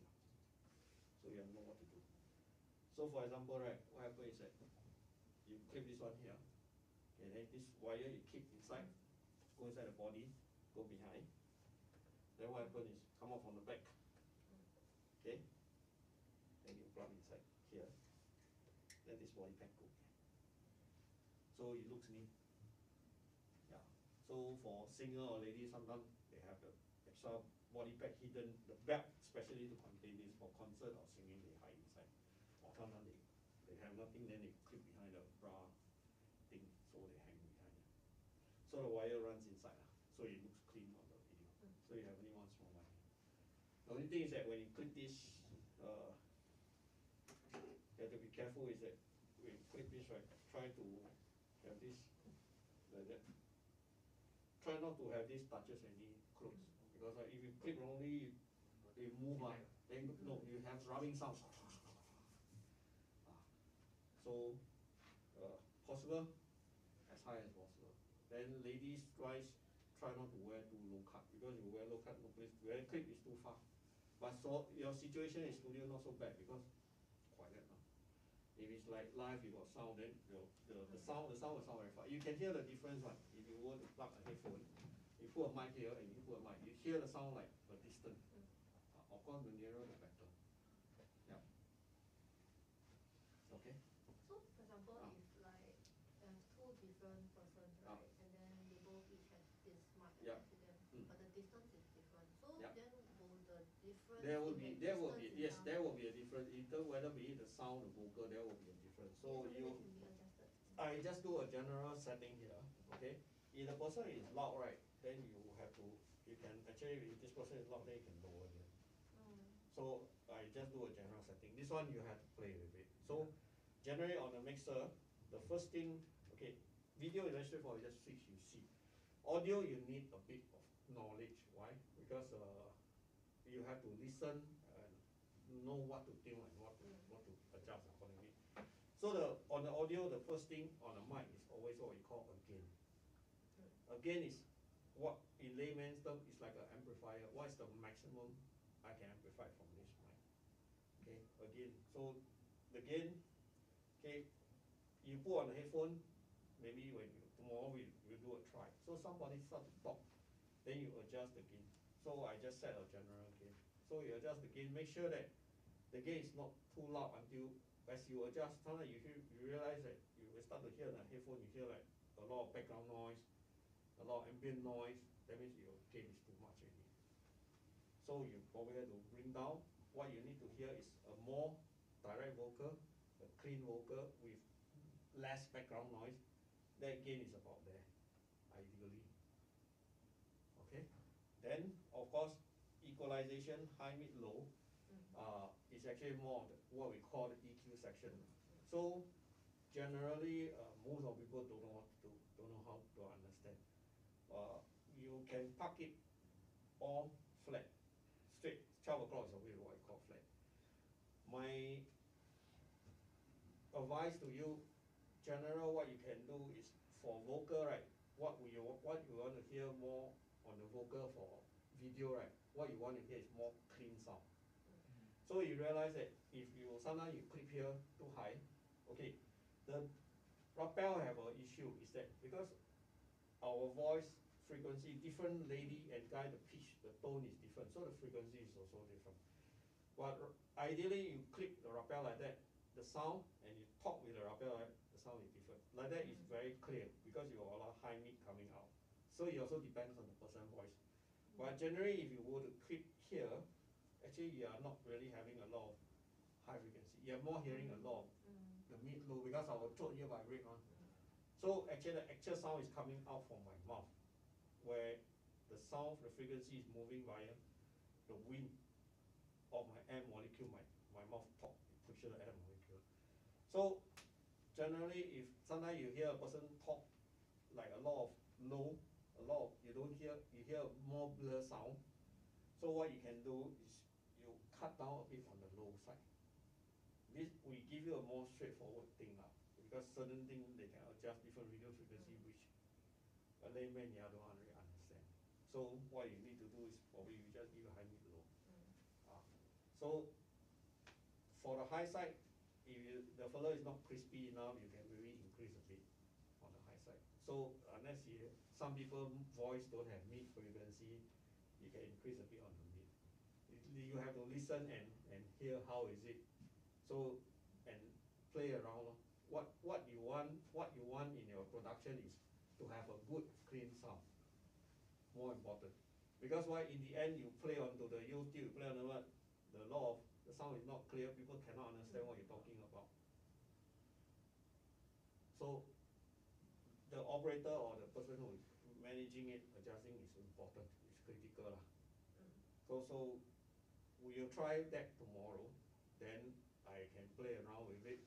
so you know what to do. So for example, right, what happens is that you clip this one here, okay, then this wire you keep inside, go inside the body, go behind. Then what happens is come out from the back, okay, then you plug inside here, then this body pack go here. So it looks neat. Yeah. So for singer or lady, sometimes they have the extra body pack hidden, the belt especially to contain this. For concert or singing, they hide inside. Or sometimes they have nothing, then they clip behind the bra thing, so they hang behind it. So the wire runs inside, so it looks clean on the video. So you have only one small wire. The only thing is that when you clip this, you have to be careful is that when you clip this, right, try to have this like that. Try not to have this touches any clothes, because if you clip wrongly, they move, then no, you have rubbing sound. So possible as high as possible. Then ladies try not to wear too low cut, because you wear low cut, no place. Wear clip is too far. But so your situation in studio not so bad, because quiet. If it's like live, you got sound, then the sound will sound very far. You can hear the difference, right? If you were to plug a headphone, you put a mic here and you put a mic, you hear the sound like a distance. Of course, the nearer the better. Yeah. Okay. So for example, if like there's two different persons, right, and then they both each have this mic Yeah. to them, Mm. but the distance is different. So Yeah. then will the difference There will in be the yes, distance there will be a difference. Either whether be it the sound, the vocal, there will be a difference. So that you, can be adjusted. I just do a general setting here. Okay. If the person is loud, right, then you have to. You can actually, if this person is loud, then you can lower it. So I just do a general setting. This one you have to play with it. So generally on the mixer, the first thing, okay, video is very straightforward. You just switch, you see. Audio, you need a bit of knowledge. Why? Because you have to listen and know what to tune and what to adjust accordingly. So on the audio, the first thing on the mic is always what we call a gain. A gain is what in layman's term is like an amplifier. What is the maximum I can amplify from this mic? Okay, again, so the gain, okay, you put on the headphone, maybe tomorrow we do a try. So somebody start to talk, then you adjust the gain. So I just set a general gain. So you adjust the gain, make sure that the gain is not too loud until as you adjust, sometimes you realize that you will start to hear the headphone, you hear like a lot of background noise, a lot of ambient noise, that means your gain is too much already. So you probably have to bring down. What you need to hear is a more direct vocal, a clean vocal with less background noise. That gain is about there, ideally. Okay? Then, of course, equalization, high, mid, low, is actually more of what we call the EQ section. So, generally, most of people don't know what to do, don't know how to understand. You can park it all flat, straight. 12 o'clock is always what I call flat. My advice to you, general, what you can do is for vocal, right? What you want to hear more on the vocal for video, right? What you want to hear is more clean sound. So you realize that if you sometimes you clip here too high, okay, the rappel have an issue is that because our voice frequency, different lady and guy, the pitch, the tone is different, so the frequency is also different. But ideally, you clip the rappel like that, the sound, and you talk with the rappel, right, the sound is different. Like that is very clear because you have a lot of high mid coming out. So it also depends on the person's voice. But generally, if you were to clip here, actually you are not really having a lot of high frequency. You are more hearing a lot of the mid low because our throat here vibrate on. So actually the actual sound is coming out from my mouth, where the sound, the frequency is moving via the wind of my air molecule, my mouth talk, it pushes the air molecule. So generally, if sometimes you hear a person talk like a lot of low, you don't hear, you hear more blur sound. So what you can do is you cut down a bit on the low side. This we give you a more straightforward thing now, because certain things they can adjust different radio frequency, which a layman don't really understand. So what you need to do is probably you just give a high, mid, low. So for the high side, if the fellow is not crispy enough, you can maybe increase a bit on the high side. So unless some people voice don't have mid frequency, you can increase a bit on the mid. You have to listen and hear how is it. So and play around. What you want in your production is to have a good clean sound. More important. Because why in the end you play onto the YouTube, play on the law of the sound is not clear, people cannot understand what you're talking about. So the operator or the person who is managing it, adjusting is important, it's critical. So we'll try that tomorrow, then I can play around with it.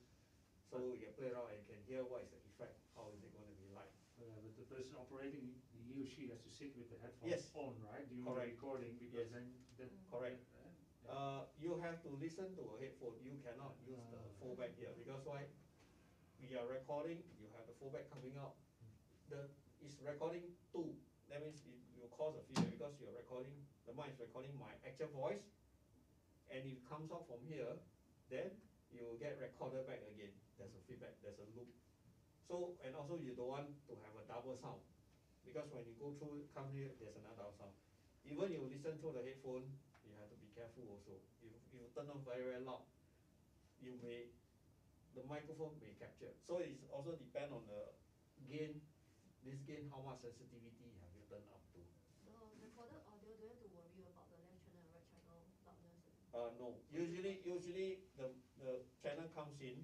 So you can play around and you can hear what is the effect, how is it going to be like. But the person operating, he or she has to sit with the headphones Yes. on, right? During Correct. the recording, because Yes. then that Correct. You have to listen to a headphone. You cannot use the fallback here because why? We are recording. You have the fallback coming out. It's recording two. That means it will cause a feedback because you're recording. The mic is recording my actual voice, and it comes out from here. Then you will get recorded back again. There's a feedback. There's a loop. So and also you don't want to have a double sound because when you go through come here, there's another sound. Even you listen through the headphone, you have to be careful also. If you turn on very loud, the microphone may capture. So it's also depend on the gain. This gain, how much sensitivity have you turned up to? So recorded audio, do you have to worry about the left channel and right channel loudness? No. Usually the channel comes in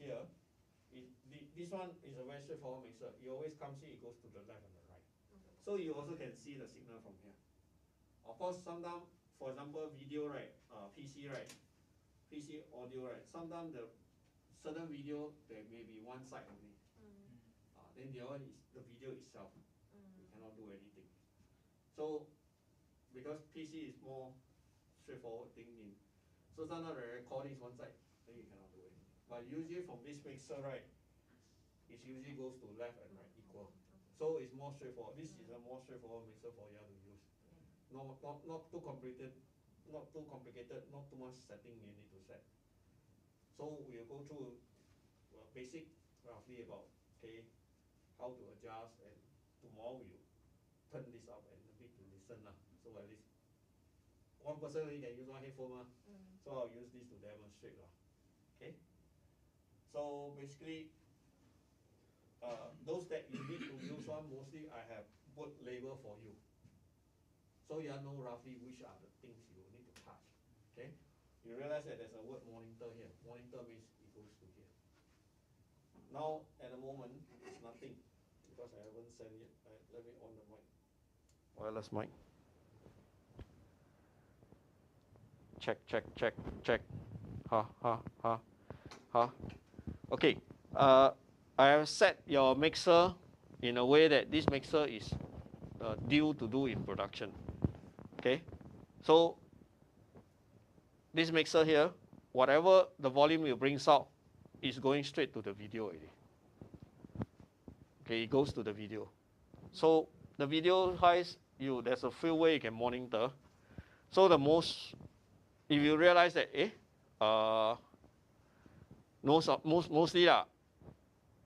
here. This one is a very straightforward mixer. It always comes in, it goes to the left and the right. Okay. So you also can see the signal from here. Of course, sometimes, for example, video, right, PC, right, PC audio, right, sometimes the certain video, there may be one side only. Then the other one is the video itself. You cannot do anything. So, because PC is more straightforward thing in. So sometimes the recording is one side, then you cannot do anything. But usually from this mixer, right, it usually goes to left and right equal. So it's more straightforward. This is a more straightforward mixer for you to use. Not too complicated, not too much setting you need to set. So we'll go through basic, roughly about how to adjust, and tomorrow we'll turn this up and a bit to listen lah. So at least one person only can use one headphone. So I'll use this to demonstrate lah. Okay. So basically, those that you need to use one, mostly I have put label for you. So you know roughly which are the things you need to touch. Okay. You realize that there's a word monitor here. Monitor means it goes to here. Now at the moment it's nothing because I haven't sent yet. Let me on the mic. Wireless mic. Check. Okay. I have set your mixer in a way that this mixer is due to do in production. Okay. So this mixer here, whatever the volume you brings out is going straight to the video already. Okay, it goes to the video. So the video wise, there's a few ways you can monitor. So if you realize that mostly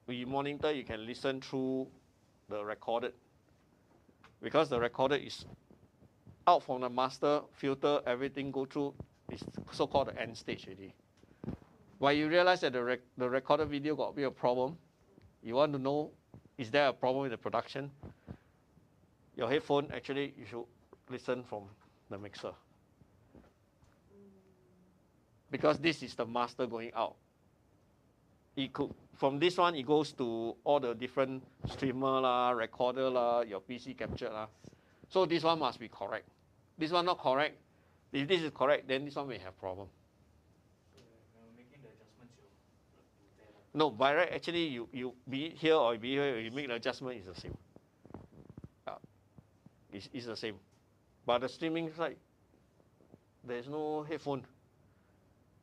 we monitor, you can listen through the recorded, because the recorded is out from the master, filter, everything go through, is so-called the end stage already. But you realize that the recorded video got a bit of problem, you want to know, is there a problem with the production? Your headphone, actually, you should listen from the mixer. Because this is the master going out. From this one, it goes to all the different streamer, recorder, your PC capture. So this one must be correct. This one not correct. If this is correct, then this one may have problem. Making the adjustments, no, by right, actually, you be it here or be here, you make the adjustment, is the same. It's the same. But the streaming side, there's no headphone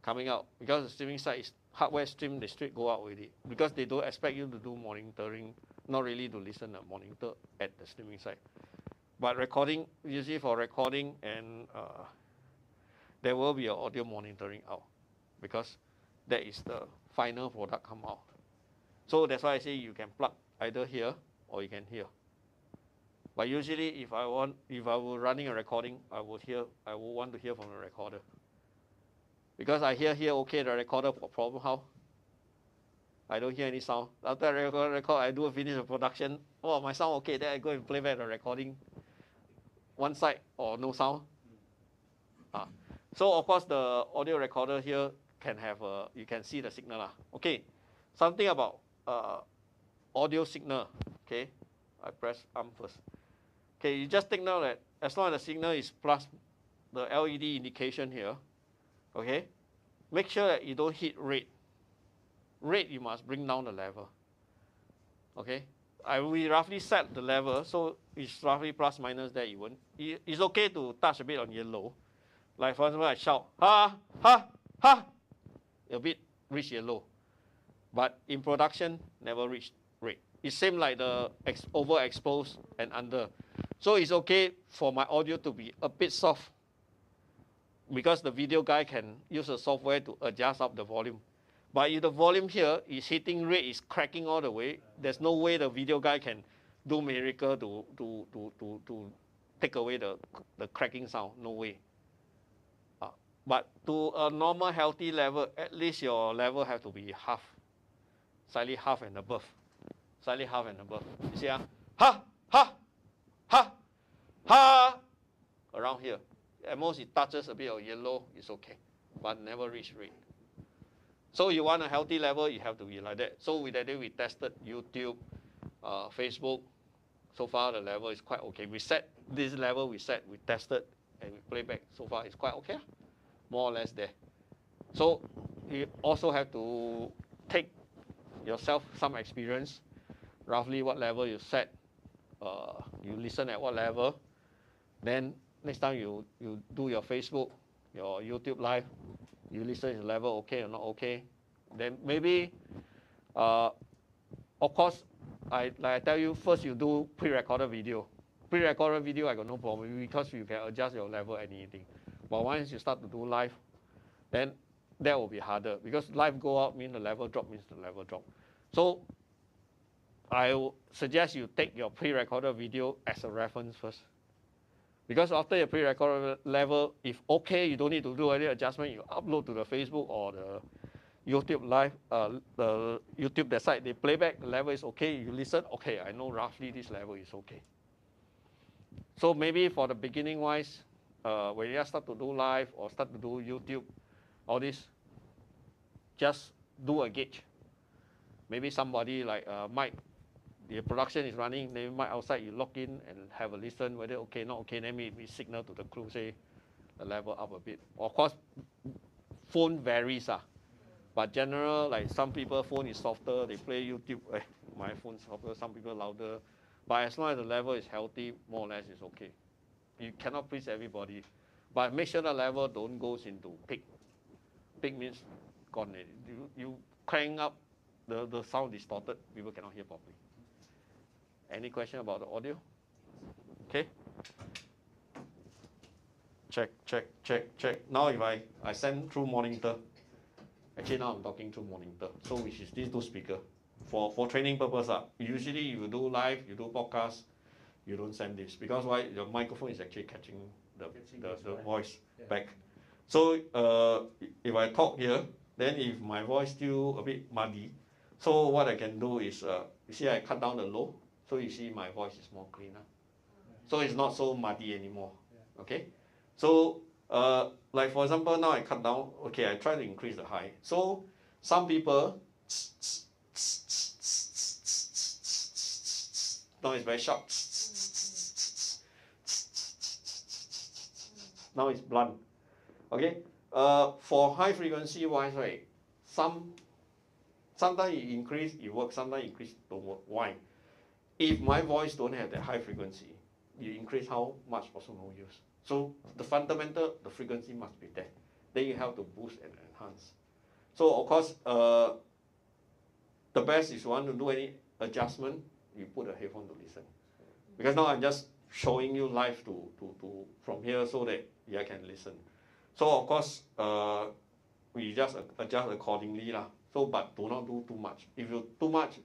coming out, because the streaming side is hardware stream, they straight go out with it, because they don't expect you to do monitoring, not really to listen to monitor at the streaming side. But recording, usually for recording, and there will be an audio monitoring out, because that is the final product come out. So that's why I say you can plug either here or you can hear. But usually if I were running a recording, I would want to hear from the recorder. Because I hear okay, the recorder problem how? I don't hear any sound. After I record, I do finish the production. Oh, my sound okay, then I go and play back the recording. One side or no sound. So of course the audio recorder here can have you can see the signal. Okay, something about audio signal. Okay, I press arm first. Okay, you just take note that as long as the signal is plus the LED indication here, okay, make sure that you don't hit red. Red, you must bring down the level. Okay, we roughly set the level, so it's roughly plus minus there even. It's okay to touch a bit on yellow. Like for example, I shout, ha, ha, ha, a bit reach yellow. But in production, never reach red. It's same like the overexposed and under. So it's okay for my audio to be a bit soft, because the video guy can use the software to adjust up the volume. But if the volume here is hitting red, is cracking all the way, there's no way the video guy can do miracle to take away the cracking sound. No way. But to a normal healthy level, at least your level have to be half, slightly half and above. Slightly half and above. You see, ha, ha, ha, ha, around here. At most it touches a bit of yellow, it's okay, but never reach red. So you want a healthy level, you have to be like that. So with that day we tested YouTube, Facebook. So far the level is quite okay. We set this level, we tested, and we play back. So far it's quite okay, more or less there. So you also have to take yourself some experience, roughly what level you set, you listen at what level, then next time you do your Facebook, your YouTube live, You listen is level okay or not okay. Then maybe, of course, like I tell you, first you do pre-recorded video. Pre-recorded video, I got no problem because you can adjust your level anything. But once you start to do live, then that will be harder because live go up means the level drop means the level drop. So I will suggest you take your pre-recorded video as a reference first. Because after your pre-recorded level, if okay, you don't need to do any adjustment, you upload to the Facebook or the YouTube live, the YouTube that side, they playback, the level is okay, you listen, okay, I know roughly this level is okay. So maybe for the beginning wise, when you start to do live or start to do YouTube, all this, just do a gauge. Maybe somebody like Mike, the production is running, then Mike outside, you log in and have a listen, whether okay, not okay, then maybe signal to the crew, say the level up a bit. Of course, phone varies. But general, like some people phone is softer, they play YouTube, my phone is softer, some people louder. But as long as the level is healthy, more or less it's okay. You cannot please everybody. But make sure the level don't go into peak. Peak means gone. You crank up, the sound distorted, people cannot hear properly. Any question about the audio? Okay. Check, check, check, check. Now if I send through monitor, actually now I'm talking through monitor, so which is these two speakers. For training purpose, usually you do live, you do podcast, you don't send this. Because why? Your microphone is actually catching the voice back. So if I talk here, then if my voice still a bit muddy, so what I can do is, you see I cut down the low, so you see my voice is more cleaner. So it's not so muddy anymore, okay? So like for example, now I cut down, okay, I try to increase the high. So some people, now it's very sharp. Now it's blunt. Okay. For high frequency wise, right? Sometimes it increase, it works. Sometimes it increase, don't work. Why? If my voice don't have that high frequency, you increase how much also no use. So the fundamental, the frequency must be there. Then you have to boost and enhance. So of course, the best is you want to do any adjustment, you put a headphone to listen. Because now I'm just showing you live to from here so that you can listen. So of course, we just adjust accordingly lah. So but do not do too much. If you too much,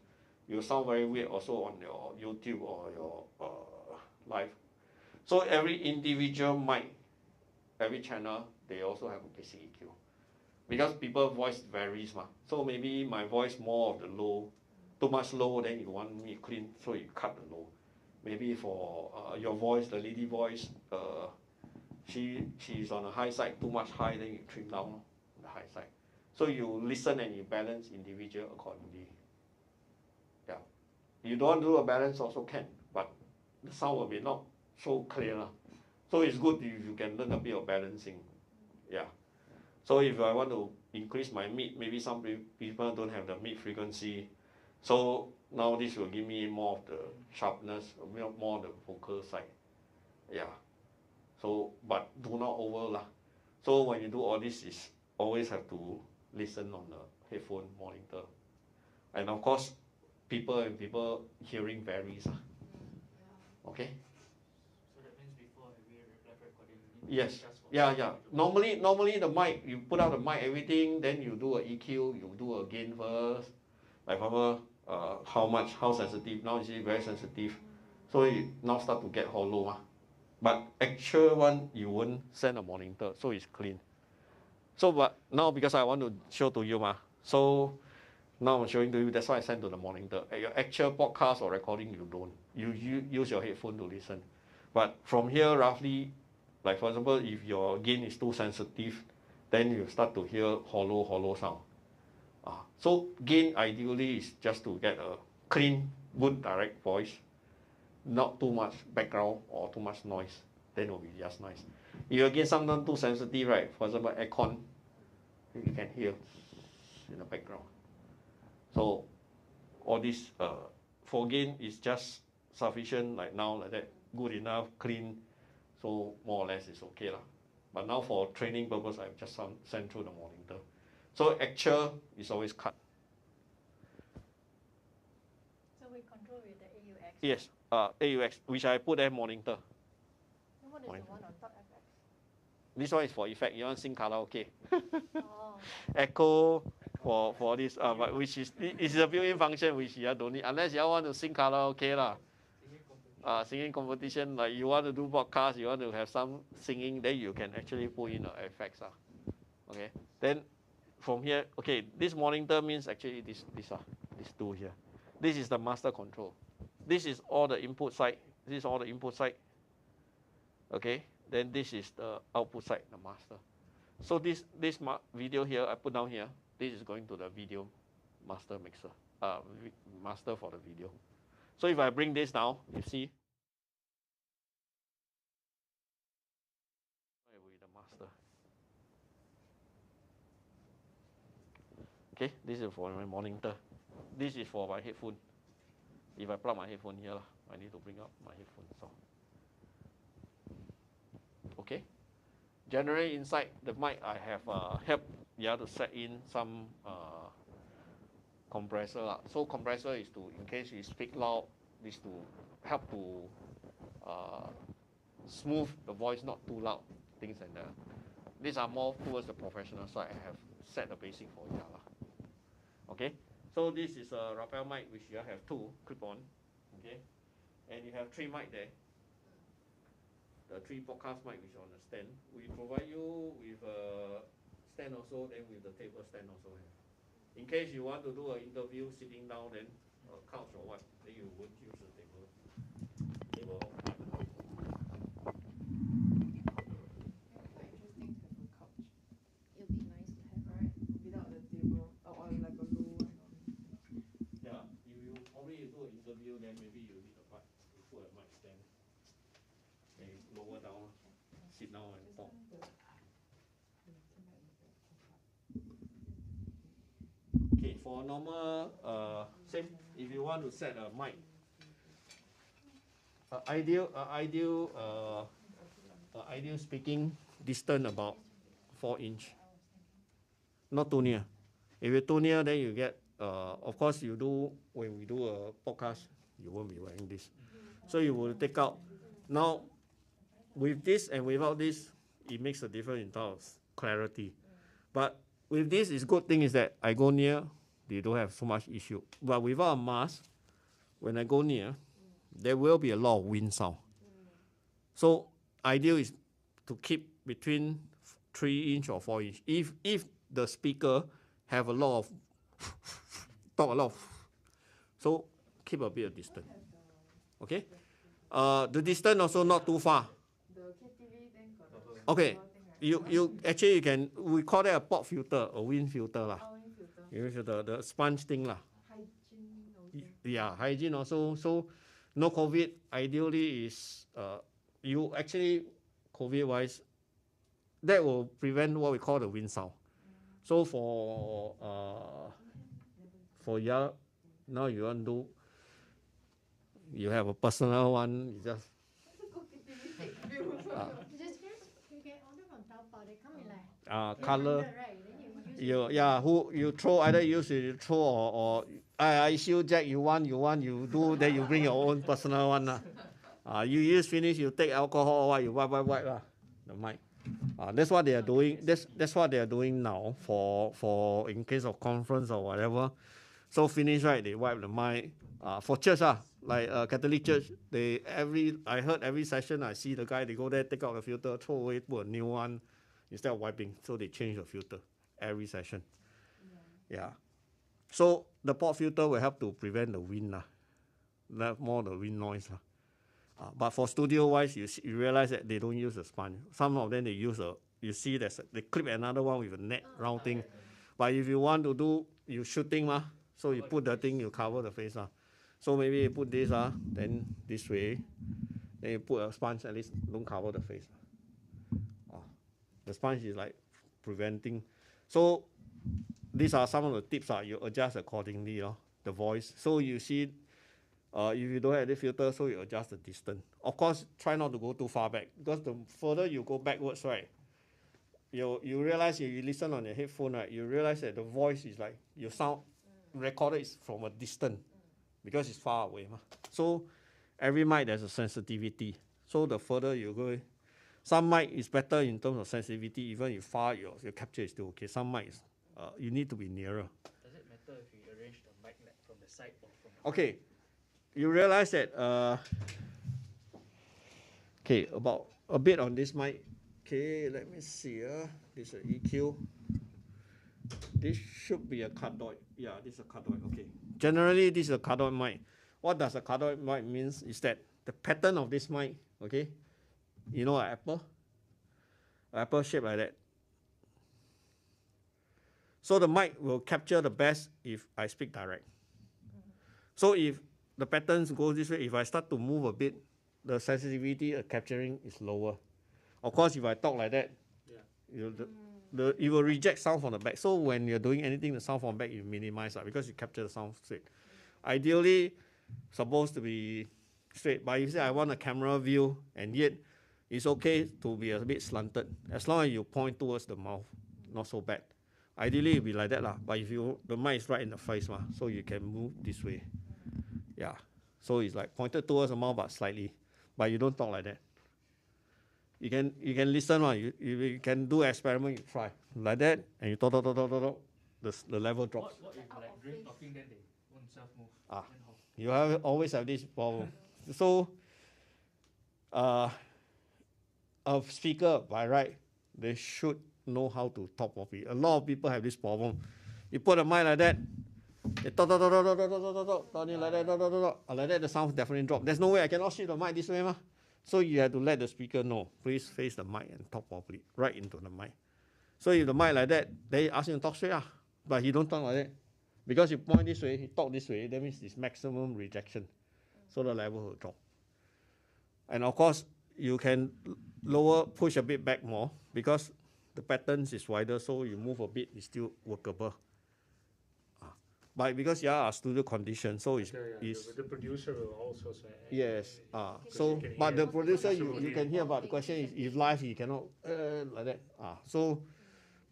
you sound very weird also on your YouTube or your live. So every individual mic, every channel, they also have a basic EQ. Because people's voice varies so maybe my voice more of the low, too much low, then you want me clean, so you cut the low. Maybe for your voice, the lady voice, she's on the high side, too much high, then you trim down on the high side. So you listen and you balance individual accordingly. Yeah, you don't want to do a balance also can, but the sound will be not so clear. So it's good if you can learn a bit of balancing. Yeah. So if I want to increase my mid, maybe some people don't have the mid frequency. So now this will give me more of the sharpness, more of the vocal side. Yeah. So, but do not over . So when you do all this, is always have to listen on the headphone monitor. And of course, people hearing varies. Okay. So that means before every live recording, Yes. Yeah. Normally the mic, you put out the mic, everything, then you do a EQ, you do a gain first. Like for example, how sensitive. Now you see very sensitive. So you now start to get hollow. But actual one, you won't send a monitor, so it's clean. So but now because I want to show to you so now I'm showing to you, that's why I send to the monitor. At your actual podcast or recording, you don't. You use your headphone to listen. But from here, roughly, like for example, if your gain is too sensitive, then you start to hear hollow sound. So gain ideally is just to get a clean, good direct voice, not too much background or too much noise. Then it will be just nice. If your gain sometimes too sensitive, right? For example, aircon, you can hear in the background. So all this for gain is just sufficient, like now, like that, good enough, clean. So more or less it's okay . But now for training purpose, I've just sent through the monitor. So actual is always cut. So we control with the AUX. Yes, AUX, which I put there monitor. And what is the one on top FX? This one is for effect. You want to sing karaoke. Oh. Echo for this, but which is a built-in function which you don't need unless you want to sing karaoke lah. Singing competition, like you want to do podcast, you want to have some singing, then you can actually put in the effects. Okay. Then from here, okay, this monitor means actually these two here. This is the master control. This is all the input side. This is all the input side. Okay. Then this is the output side, the master. So this video here, I put down here. This is going to the video master mixer, master for the video. So if I bring this down, you see, with the master. Okay, this is for my monitor. This is for my headphone. If I plug my headphone here, I need to bring up my headphone. So, okay. Generally inside the mic, I have helped you to set in some compressor. So compressor is to, in case you speak loud, is to help to smooth the voice, not too loud, things like that. These are more towards the professional side. I have set the basic for you. Okay, so this is a rappel mic which you have two clip-on. Okay, and you have three mic there. The three podcast mic which is on the stand. We provide you with a stand also, then with the table stand also have. In case you want to do an interview sitting down, then a couch or what, then you won't use the table. Quite interesting to have a couch. It'll be nice to have. Right? Without the table. Or like a low one on. Yeah, you probably do an interview, then maybe you need a mic. You put a mic stand. Then you lower down, sit down and talk. Okay, for normal, same. If you want to set a mic, ideal speaking distance about 4 inch. Not too near. If you're too near, then you get. Of course, when we do a podcast, you won't be wearing this. So you will take out. Now, with this and without this, it makes a difference in terms of clarity. But with this, is good thing is that I go near, they don't have so much issue. But without a mask, when I go near, there will be a lot of wind sound. So ideal is to keep between 3 inch or 4 inch. If the speaker have a lot of talk a lot of, so keep a bit of distance. Okay. The distance also not too far. The KTV then got the Okay. thing, right? You actually you can, we call that a pop filter, a wind filter lah. Wind filter. You use the sponge thing lah. Hygiene also. Yeah, hygiene also. So no COVID. Ideally is you actually COVID wise, that will prevent what we call the wind sound. So for you now you want to do, you have a personal one. You just You can order from Taobao. They come in like color. 800, right? Then you use Who you throw, either use you throw or I issue Jack, you do, then you bring your own personal one. You use finish, you take alcohol or what, you wipe the mic. That's what they are doing. That's what they are doing now for in case of conference or whatever. So finish, right, they wipe the mic. For church, like Catholic church, I heard every session I see the guy, they go there, take out the filter, throw away, put a new one instead of wiping. So they change the filter every session. Yeah. So the pop filter will help to prevent the wind, more the wind noise. But for studio wise, you realize that they don't use a sponge. Some of them they use you see they clip another one with a net round thing. But if you want to do, you shooting, so you put the thing, you cover the face. So maybe you put this, then this way, then you put a sponge, at least don't cover the face. The sponge is like preventing. So these are some of the tips. You adjust accordingly, the voice. So you see, if you don't have the filter, so you adjust the distance. Of course, try not to go too far back, because the further you go backwards, right, you realize you listen on your headphone, right? You realize that the voice is like your sound recorded is from a distance because it's far away. So every mic there's a sensitivity. So the further you go, some mic is better in terms of sensitivity. Even if far, your capture is still okay. Some mics you need to be nearer. Does it matter if you arrange the mic from the side or from the Okay, you realize that okay, about a bit on this mic. Okay, let me see. This is an EQ. This should be a cardioid. Yeah, this is a cardioid. Okay. Generally, this is a cardioid mic. What does a cardioid mic means is that the pattern of this mic, okay, you know an apple shape like that. So the mic will capture the best if I speak direct. So if the patterns go this way, if I start to move a bit, the sensitivity of capturing is lower. Of course, if I talk like that, it will reject sound from the back. So when you're doing anything, the sound from the back, you minimize that because you capture the sound straight. Ideally, supposed to be straight. But you say I want a camera view, and yet it's okay to be a bit slanted as long as you point towards the mouth, not so bad. Ideally, it'll be like that, but if the mic is right in the face, so you can move this way. Yeah. So it's like pointed towards the mouth, but slightly. But you don't talk like that. You can listen, you can do experiment, you try. Like that, and you talk, the level drops. What if like during talking then they won't self-move? You always have this problem. So, a speaker, by right, they should know how to talk properly. A lot of people have this problem. You put a mic like that, they talk like that, the sound definitely drop. There's no way I cannot shift the mic this way, So you have to let the speaker know, please face the mic and talk properly, right into the mic. So if the mic like that, they ask him to talk straight, but he don't talk like that. Because you point this way, he talk this way, that means it's maximum rejection. So the level will drop. And of course, you can push a bit back more because the patterns is wider, so you move a bit, it's still workable. But because you are a studio condition, so it's the producer will also say. Yes. So, but the producer you can hear. But the question is, if live, he cannot like that. So,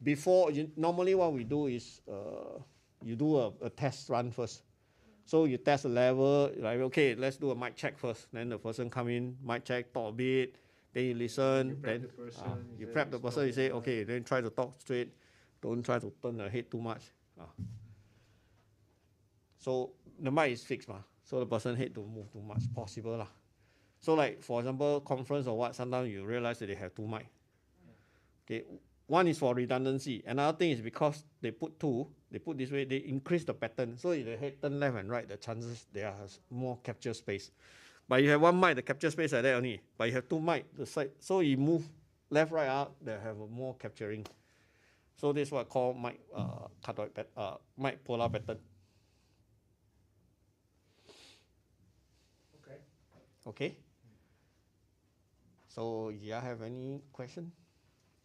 before normally what we do is you do a test run first. So you test the level, like okay, let's do a mic check first. Then the person come in, mic check, talk a bit. Then you listen. Then you prep the person. You say okay, then try to talk straight. Don't try to turn the head too much. So the mic is fixed, so the person hate to move too much possible. So like for example, conference or what, sometimes you realize that they have two mic. Okay, one is for redundancy. Another thing is because they put this way, they increase the pattern. So if the head turn left and right, the chances there has more capture space. But you have one mic, the capture space like that only. But you have two mic, the side. So you move left, right out, they have more capturing. So this is what called mic mic polar pattern. Okay. So, you have any question?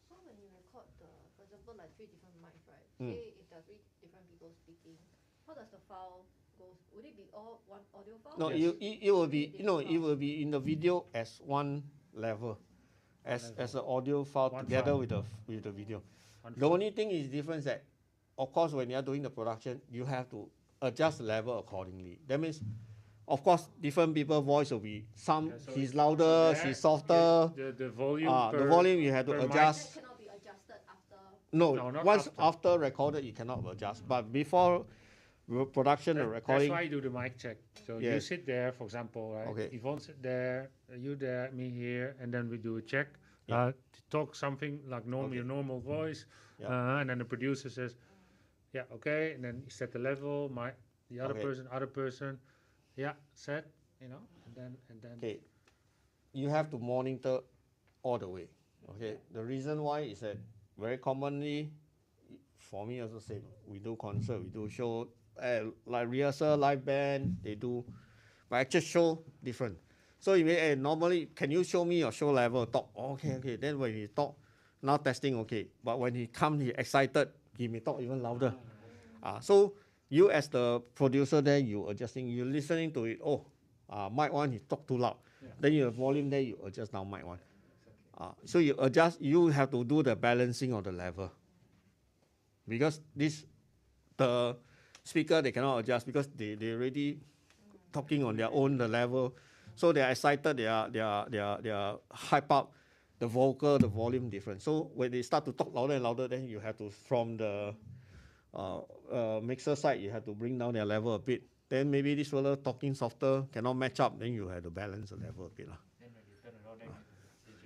So when you record for example, like 3 different mics, right? Say if there are 3 different people speaking, how does the file go? Would it be all one audio file? No, yes. it will be it will be in the video as one level, as an audio file together with the video. The only thing is difference that, of course, when you are doing the production, you have to adjust the level accordingly. That means, of course, different people's voice will be he's louder, she's softer. The volume. The volume you have to adjust. That cannot be adjusted after. No, once after recorded, you cannot adjust. But before production and recording. That's why you do the mic check. So you sit there, for example, right? Okay. Yvonne sit there, you there, me here, and then we do a check. To talk something like your normal voice, and then the producer says, "Yeah, okay," and then you set the level. The other person. Yeah, set, and then. Okay, you have to monitor all the way. Okay, the reason why is that very commonly, for me also same. We do concert, we do show, like rehearsal, live band, they do, but actual show different. So you may normally, can you show me your show level? Talk. Okay. Then when he talk, now testing okay. But when he come, he excited, he may talk even louder. So. You as the producer there, you adjusting, you listening to it. Mic 1, he talk too loud. Then you have volume there, you adjust down mic 1. So you adjust, you have to do the balancing of the level. Because the speaker, they cannot adjust because they already talking on their own, the level. So they are excited, they are hype up the vocal, the volume different. So when they start to talk louder and louder, then you have to, from the mixer side, you have to bring down their level a bit. Then maybe this fellow talking softer cannot match up, then you have to balance the level a bit. Then when you turn around, then you have to change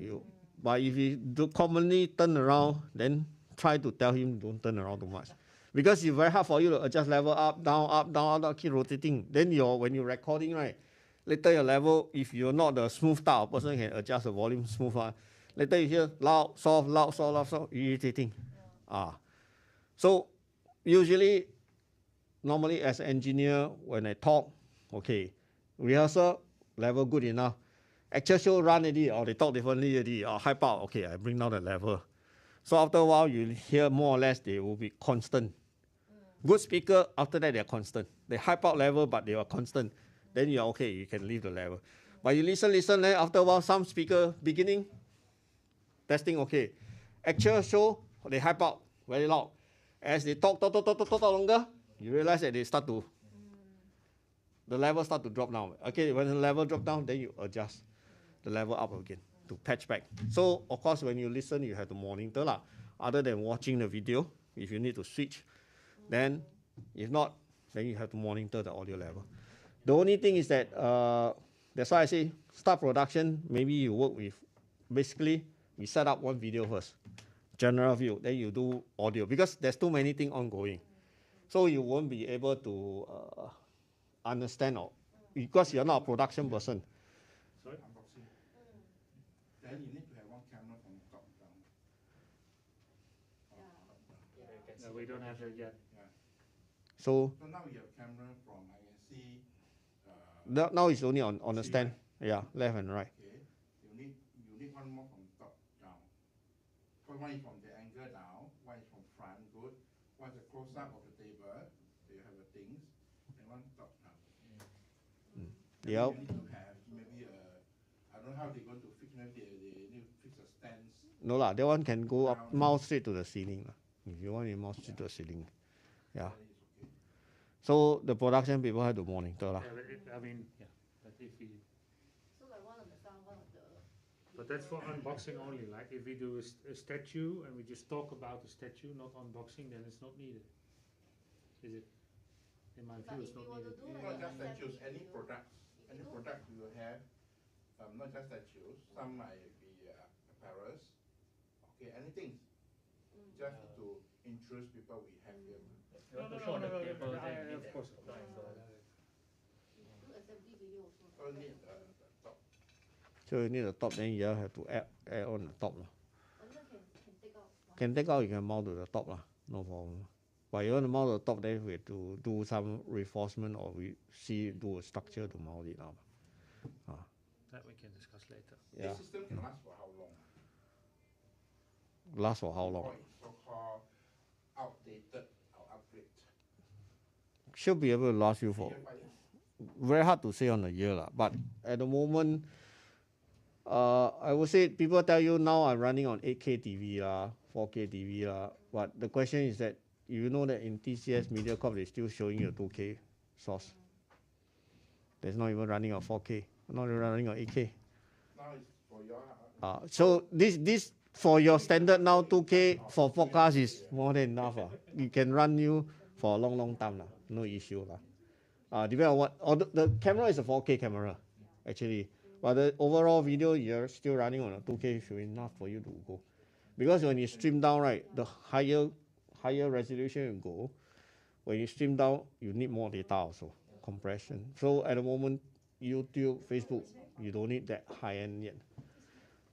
again. But if you do commonly turn around, then try to tell him don't turn around too much. Because it's very hard for you to adjust level up, down, keep rotating. Then when you're recording, right, later your level, if you're not the smooth type of person, can adjust the volume smooth. Later you hear loud, soft, irritating. So usually, normally as an engineer, when I talk, okay, rehearsal, level good enough. Actual show run already, or they talk differently already, or hype out, okay, I bring down the level. So after a while, you hear more or less they will be constant. Good speaker, after that, they're constant. They hype out level, but they are constant. Then you're okay, you can leave the level. But you listen, then after a while, some speaker, beginning, testing, okay. Actual show, they hype out, very loud. As they talk longer, you realize that they start to, the level start to drop down. Okay, when the level drop down, then you adjust the level up again to patch back. So, of course, when you listen, you have to monitor lah. Other than watching the video, if you need to switch, then if not, then you have to monitor the audio level. The only thing is that, that's why I say, start production, maybe you work with, basically, we set up one video first, general view, then you do audio, because there's too many things ongoing. So you won't be able to understand, because you're not a production person. Sorry? Then you need to have one camera from top down. No, we don't have that yet. Yeah. So now we have camera from, I can see. now it's only on the stand. Yeah, left and right. Okay. You need one more from top down. Because one is from the angle down, one is from front, good. One is a close up of the table, so you have the things, and one top down. Yeah. You need to have maybe I don't know how they're going to fix, maybe they need to fix a stance. No lah, that one can go up, mount straight to the ceiling. If you want, you mount straight to the ceiling. Yeah. Okay. So the production people have to monitor lah. I mean, yeah. But if we, So like one of the sound, one of the. but that's for unboxing only. Like if we do a statue and we just talk about the statue, not unboxing, then it's not needed. Is it? In my view, it's not needed. Not just statues, any product you will have, not just statues, some might be apparels, okay, anything. Just to introduce people we have here. You want to show on the table, then you need of that course. triangle. Do assembly video also. So you need the top. So you need the top, then you have to add on the top lah. And then can take out. Can take out, you can mount to the top lah, no problem. But you want to mount to the top, then we have to do some reinforcement or do a structure to mount it up. That we can discuss later. Yeah. This system can last for how long? Last for how long? So-called outdated or upgrade. Should be able to last you for, very hard to say on a year lah. But at the moment, I would say people tell you now I'm running on 8K TV lah, 4K TV lah. But the question is that you know that in TCS MediaCorp they're still showing you a 2K source. There's not even running on 4K, not even running on 8K. Now it's for your. So this for your standard now 2K for podcast is more than enough. You can run you for a long time lah, no issue lah. Depending on what, the camera is a 4K camera actually, but the overall video you're still running on a 2K should be enough for you to go. Because when you stream down, right, the higher resolution you go, when you stream down, you need more data also, compression. So at the moment, YouTube, Facebook, you don't need that high end yet.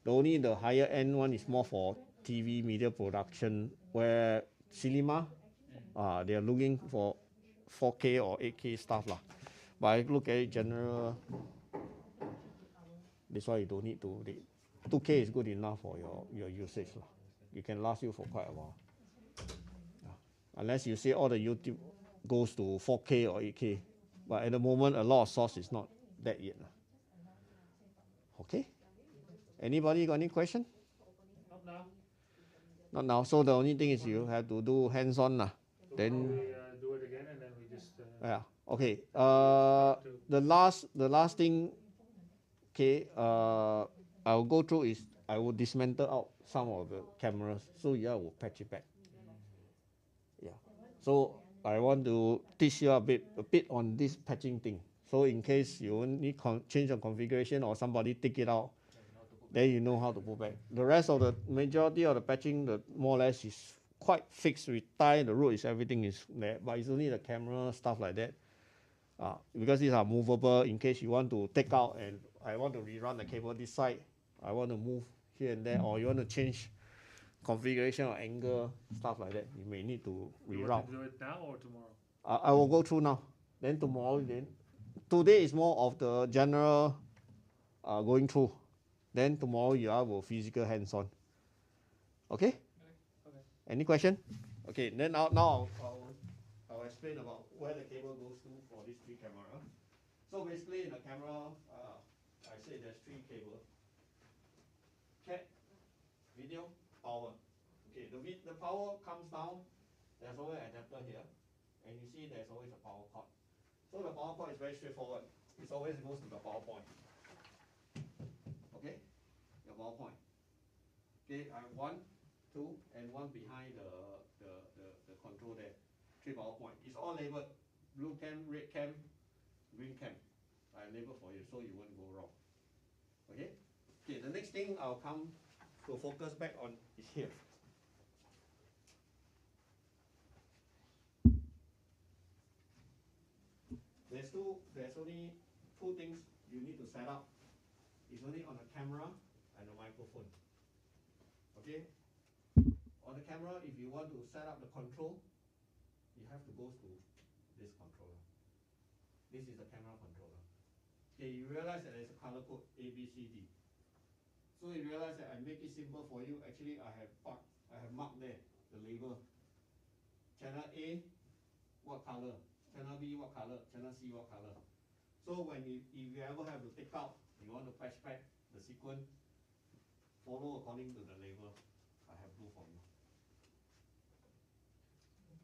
The higher end one is more for TV media production, where cinema, they are looking for 4K or 8K stuff lah. But I look at it general, that's why you don't need to. 2K is good enough for your usage lah. It can last you for quite a while. Unless you say all the YouTube goes to 4K or 8K. But at the moment, a lot of source is not that yet. Okay? Anybody got any question? Not now. Not now. So the only thing is you have to do hands-on lah. Tomorrow Then we do it again and then we just. yeah. Okay. The last thing. Okay. I'll go through is I will dismantle out some of the cameras. So yeah, I will patch it back. Yeah. So I want to teach you a bit on this patching thing. So in case you need change the configuration or somebody take it out, then you know how to put back. The rest of the majority of the patching, the more or less is quite fixed. We tie the road, everything is there, but it's only the camera stuff like that. Because these are movable. In case you want to take out and I want to rerun the cable this side, I want to move here and there, or you want to change configuration or angle, stuff like that. You may need to reroute. You want to do it now or tomorrow? I will go through now. Then tomorrow, then today is more of the general going through. Then tomorrow you will physical hands-on. Okay? Okay. Any question? Okay. Then now I'll explain about where the cable goes to for these three cameras. So basically, in the camera, I say there's three cables. CAT, video, power. Okay, the power comes down. There's always an adapter here, and you see there's always a power cord. So the power cord is very straightforward. It always goes to the power point. Okay, your power point. Okay, I have 1, 2, and 1 behind the control there. 3 power point. It's all labeled blue cam, red cam, green cam. I label for you so you won't go wrong. Okay. Okay. The next thing I'll come to focus back on is here. There's only two things you need to set up. It's only on the camera and the microphone. Okay. On the camera, if you want to set up the control, you have to go to this controller. This is the camera controller. Okay, you realize that there's a color code A, B, C, D. So you realize that I make it simple for you. Actually, I have marked there the label. Channel A, what color? Channel B, what color? Channel C, what color? So if you ever have to take out, you want to patch back the sequence, follow according to the label. I have blue for you.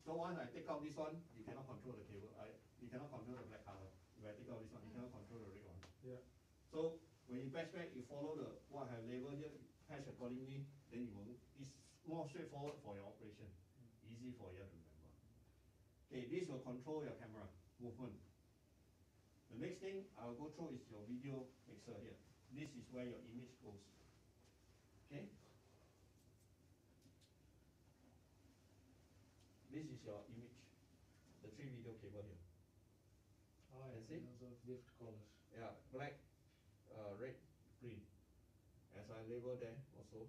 So once I take out this one, you cannot control the cable. You cannot control the black color. If I take out this one, you cannot control the red one. Yeah. So when you patch back, you follow what I have labeled here, patch accordingly, then you will. It's more straightforward for your operation. Easy for you to remember. Okay, this will control your camera movement. The next thing I'll go through is your video mixer here. This is where your image goes. Okay. This is your image, the 3 video cable here. Oh, yeah. See? Those are different colors. Yeah, black, red, green. As I label there also.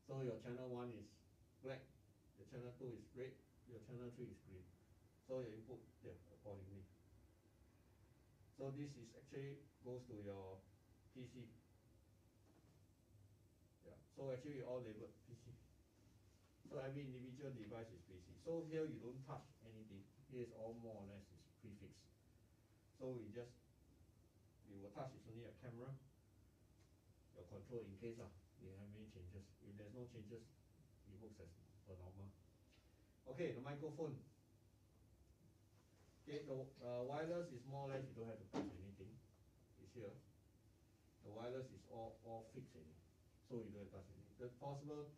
So your channel 1 is black, your channel 2 is red, your channel 3 is green. So you input there accordingly. So this is actually goes to your PC. Yeah. So actually you all labeled PC. So every individual device is PC. So here you don't touch anything. Here is all more or less is prefixed. So you will touch is only a camera, your control in case you have any changes. If there's no changes, it works as per normal. Okay, the microphone. Okay, the wireless is more or less you don't have to touch anything. It's here. The wireless is all fixed in it, so you don't have to touch anything. The possible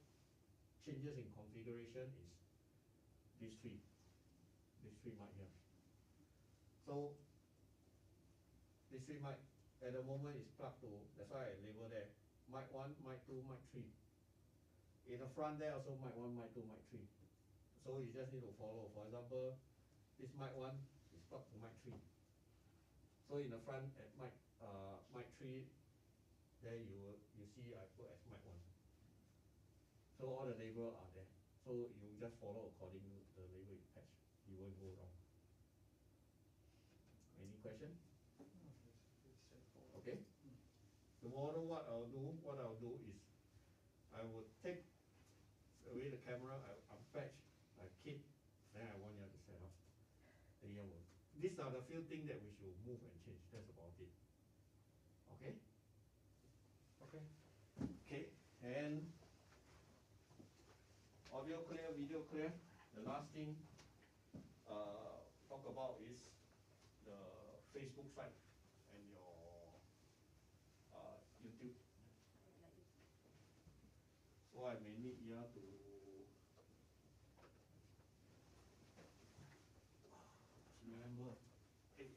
changes in configuration is these three mic here. So this three mic at the moment is plugged to, that's why I label there, mic 1, mic 2, mic 3. In the front there also mic 1, mic 2, mic 3. So you just need to follow. For example, this mic 1 is plugged to mic 3. So in the front at mic 3, there you see I put as mic 1. So all the labels are there. So you just follow according to the label you patch. You won't go wrong. Any question? Okay. Tomorrow what I'll do is I will take away the camera, I unpatch, I keep, then I want you to set up. These are the few things that we should move and change. That's about it. Okay? And audio clear, video clear. The last thing talk about is the Facebook site and your YouTube. So I may need here to remember. Hey.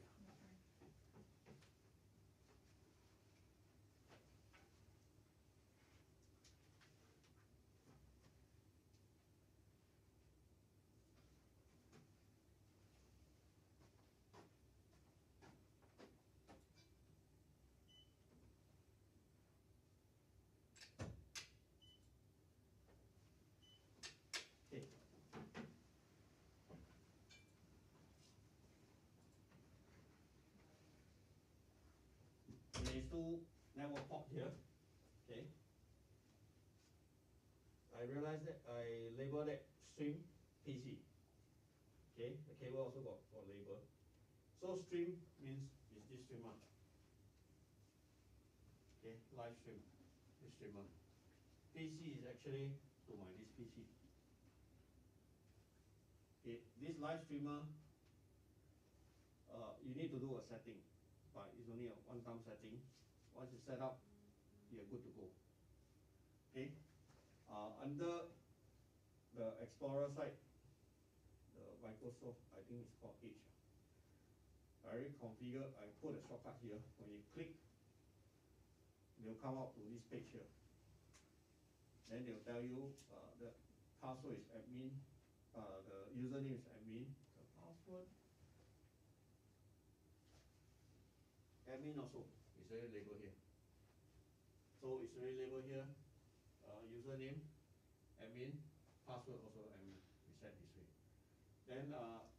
Okay. There is two network port here. Okay. I realized that I labeled it stream PC. Okay, the cable also got label. So stream means is this streamer. Okay, live stream, this streamer. PC is actually to my this PC. Okay, this live streamer, you need to do a setting, but it's only a one-time setting. Once you set up, you're good to go. Okay, under the Explorer side, the Microsoft, I think it's called Edge. I already configured, I put a shortcut here. When you click, they'll come out to this page here. Then they'll tell you the password is admin, the username is admin, the password. Admin also is already labeled here. So it's already labeled here. Username, admin, password also admin. We set this way. Then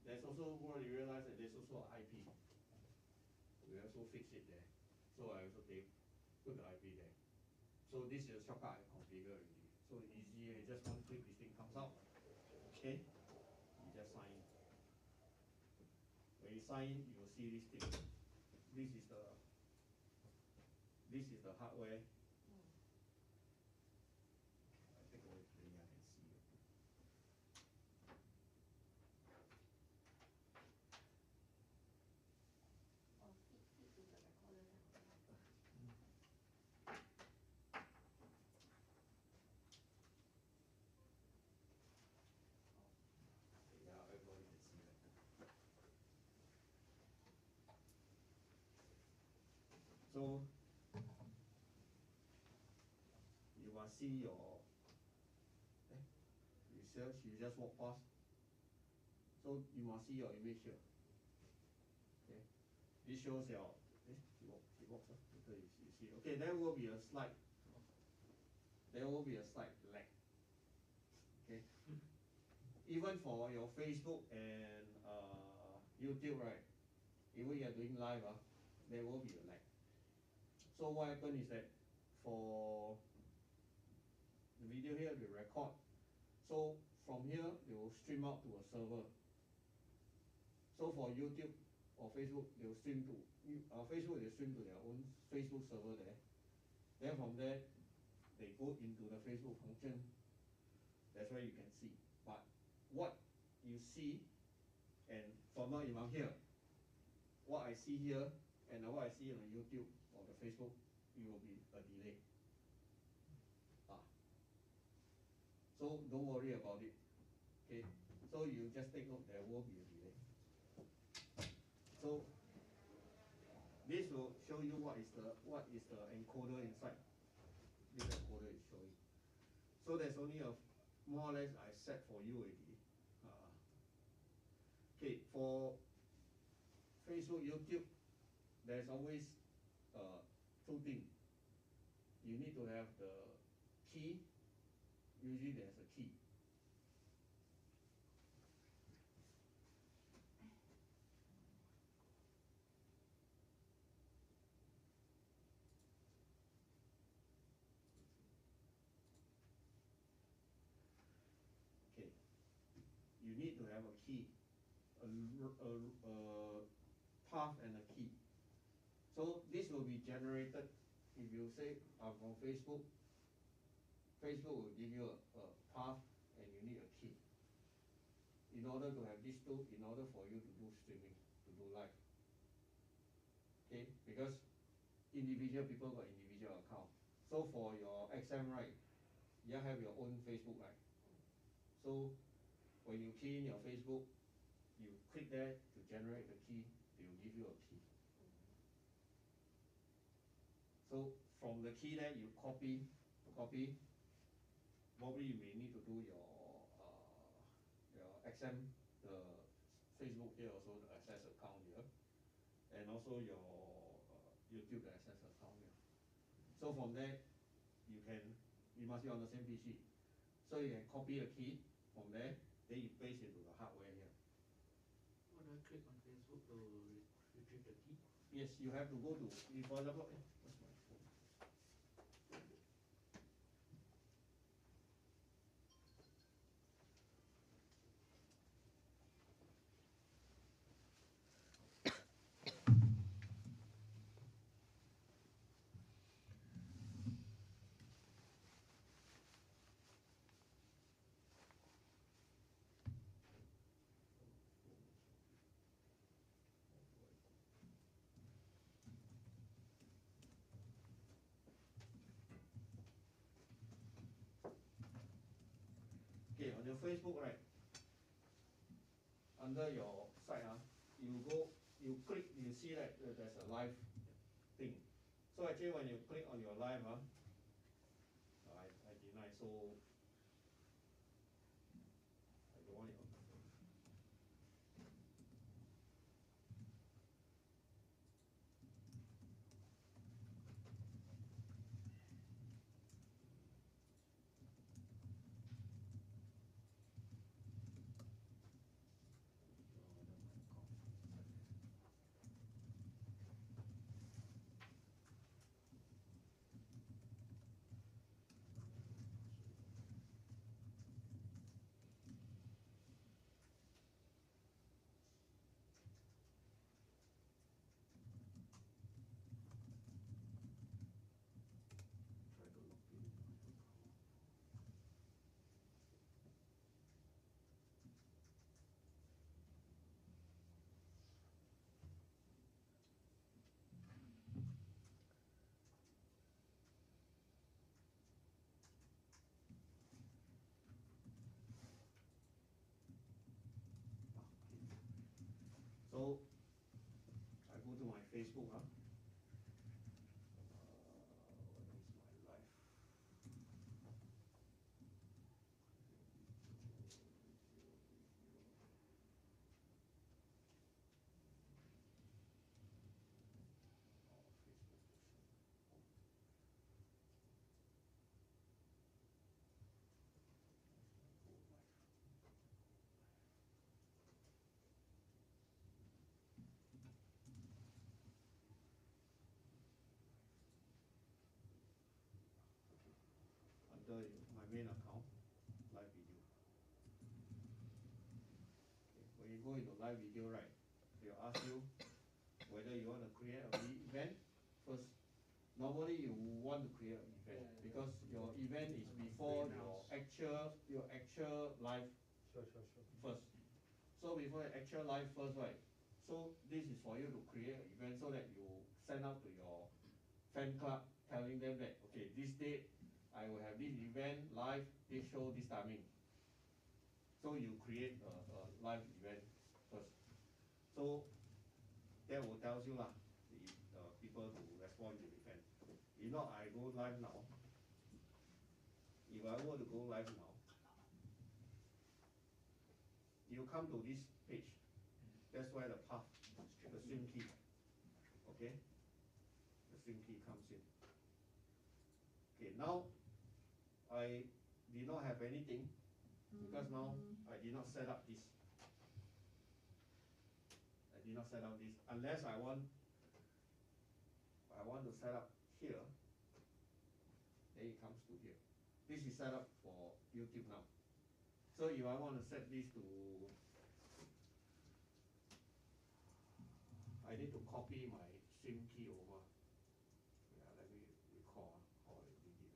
there's also what you realize that there's also an IP. We also fix it there. So I also put the IP there. So this is a shortcut I configure already. So easy, you just one click, this thing comes out. Okay, you just sign in. When you sign in, you will see this thing. This is the hardware. I take away the thing, I can see it. Or feed to the recorder. Yeah, everybody can see that. So you must see your research, you just walk past. So you must see your image here. Okay. This shows your she walks later you see. Okay, there will be a slide. There will be a slide lag. Okay. Even for your Facebook and YouTube, right? Even you are doing live, there will be a lag. So what happens is that for the video here, we record. So from here, they will stream out to a server. So for YouTube or Facebook, they will stream to Facebook. They stream to their own Facebook server there. Then from there, they go into the Facebook function. That's where you can see. But what you see, and from now if I'm here, what I see here and what I see on YouTube or the Facebook, it will be a delay. So don't worry about it. Okay. So you just take note there will be a delay. So this will show you what is the encoder inside. This encoder is showing. So there's only a more or less I set for you already. Okay, for Facebook, YouTube, there's always two things. You need to have the key. Usually there's a key. Okay. You need to have a key, a path and a key. So this will be generated if you say I'm on Facebook. Facebook will give you a path and you need a key. In order to have these two, in order for you to do streaming, to do live. Okay, because individual people got individual account. So for your XM, right, you have your own Facebook, right? So when you key in your Facebook, you click there to generate the key, they will give you a key. So from the key there, you copy, probably you may need to do your XM, the Facebook here also, the access account here, and also your YouTube the access account here. So from there, you must be on the same PC. So you can copy the key from there, then you paste into the hardware here. When I click on Facebook to retrieve the key? Yes, you have to go to, for example, what's my phone? Okay, on your Facebook, right, under your site, you click, you see that there's a live thing. So actually when you click on your live, I deny, so I don't want it on the phone. So I go to my Facebook, what is my life? Under my main account, live video. Okay. When you go into live video, right, they'll ask you whether you want to create a event first. Normally you want to create an event because your event is before your actual live first. So before your actual live first, right? So this is for you to create an event so that you send out to your fan club telling them that, okay, this date I will have this event live, this show, this timing. So you create a live event first. So that will tell you the people to respond to the event. If not, I go live now. If I want to go live now, you come to this page. That's where the path, the stream key. Okay? The stream key comes in. Okay, now I did not have anything because now I did not set up this. I did not set up this unless I want to set up here. Then it comes to here. This is set up for YouTube now. So if I want to set this to, I need to copy my stream key over. Yeah, let me recall how I did it.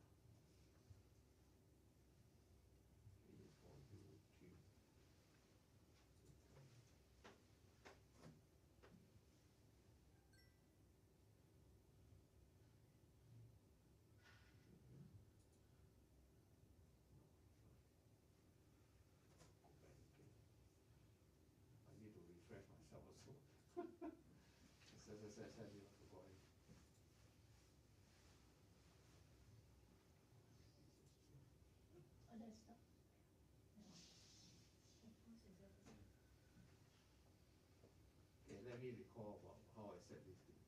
RSS you have to go in. Oh, that's the. Yeah. Okay, let me recall about how I set this thing.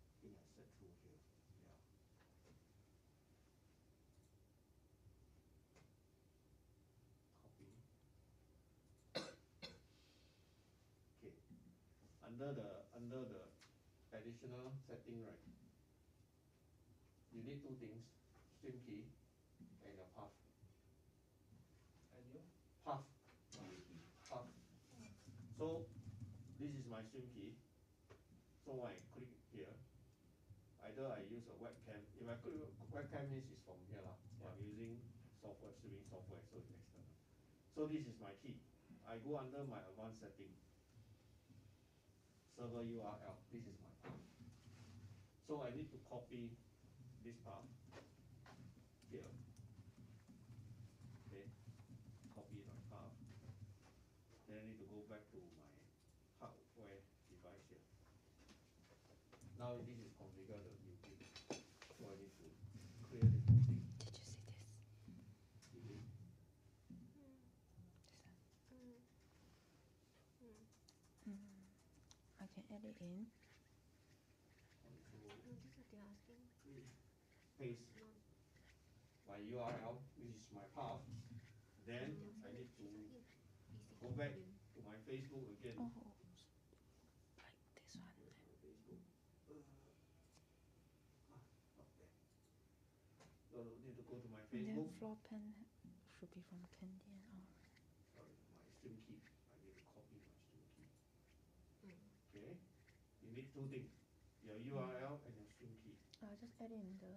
I think I set through here. Yeah. Copy. Okay. Under the additional setting, right? You need two things, stream key and your path. And you? Path. Path. So this is my stream key. So when I click here, either I use a webcam. If I click webcam means it's from here lah. Yeah. I'm using software, streaming software, so it's external. So this is my key. I go under my advanced setting. Server URL. This is my path. So I need to copy this path here. Okay. Copy my path. Then I need to go back to my hardware device here. Now this is configured the new thing. So I need to clear this whole thing. Did you see this? Delete. I can add it in. Control. This is what they're asking. Paste my URL, which is my path. Then I need to go back to my Facebook again. Oh, like this one. Where's my Facebook? Not there. So need to go to my And then Facebook. floor plan should be from Candy and all. Sorry, my stream key. I need to copy my stream key. Okay. You need two things. Your URL and your stream key. I'll just add in the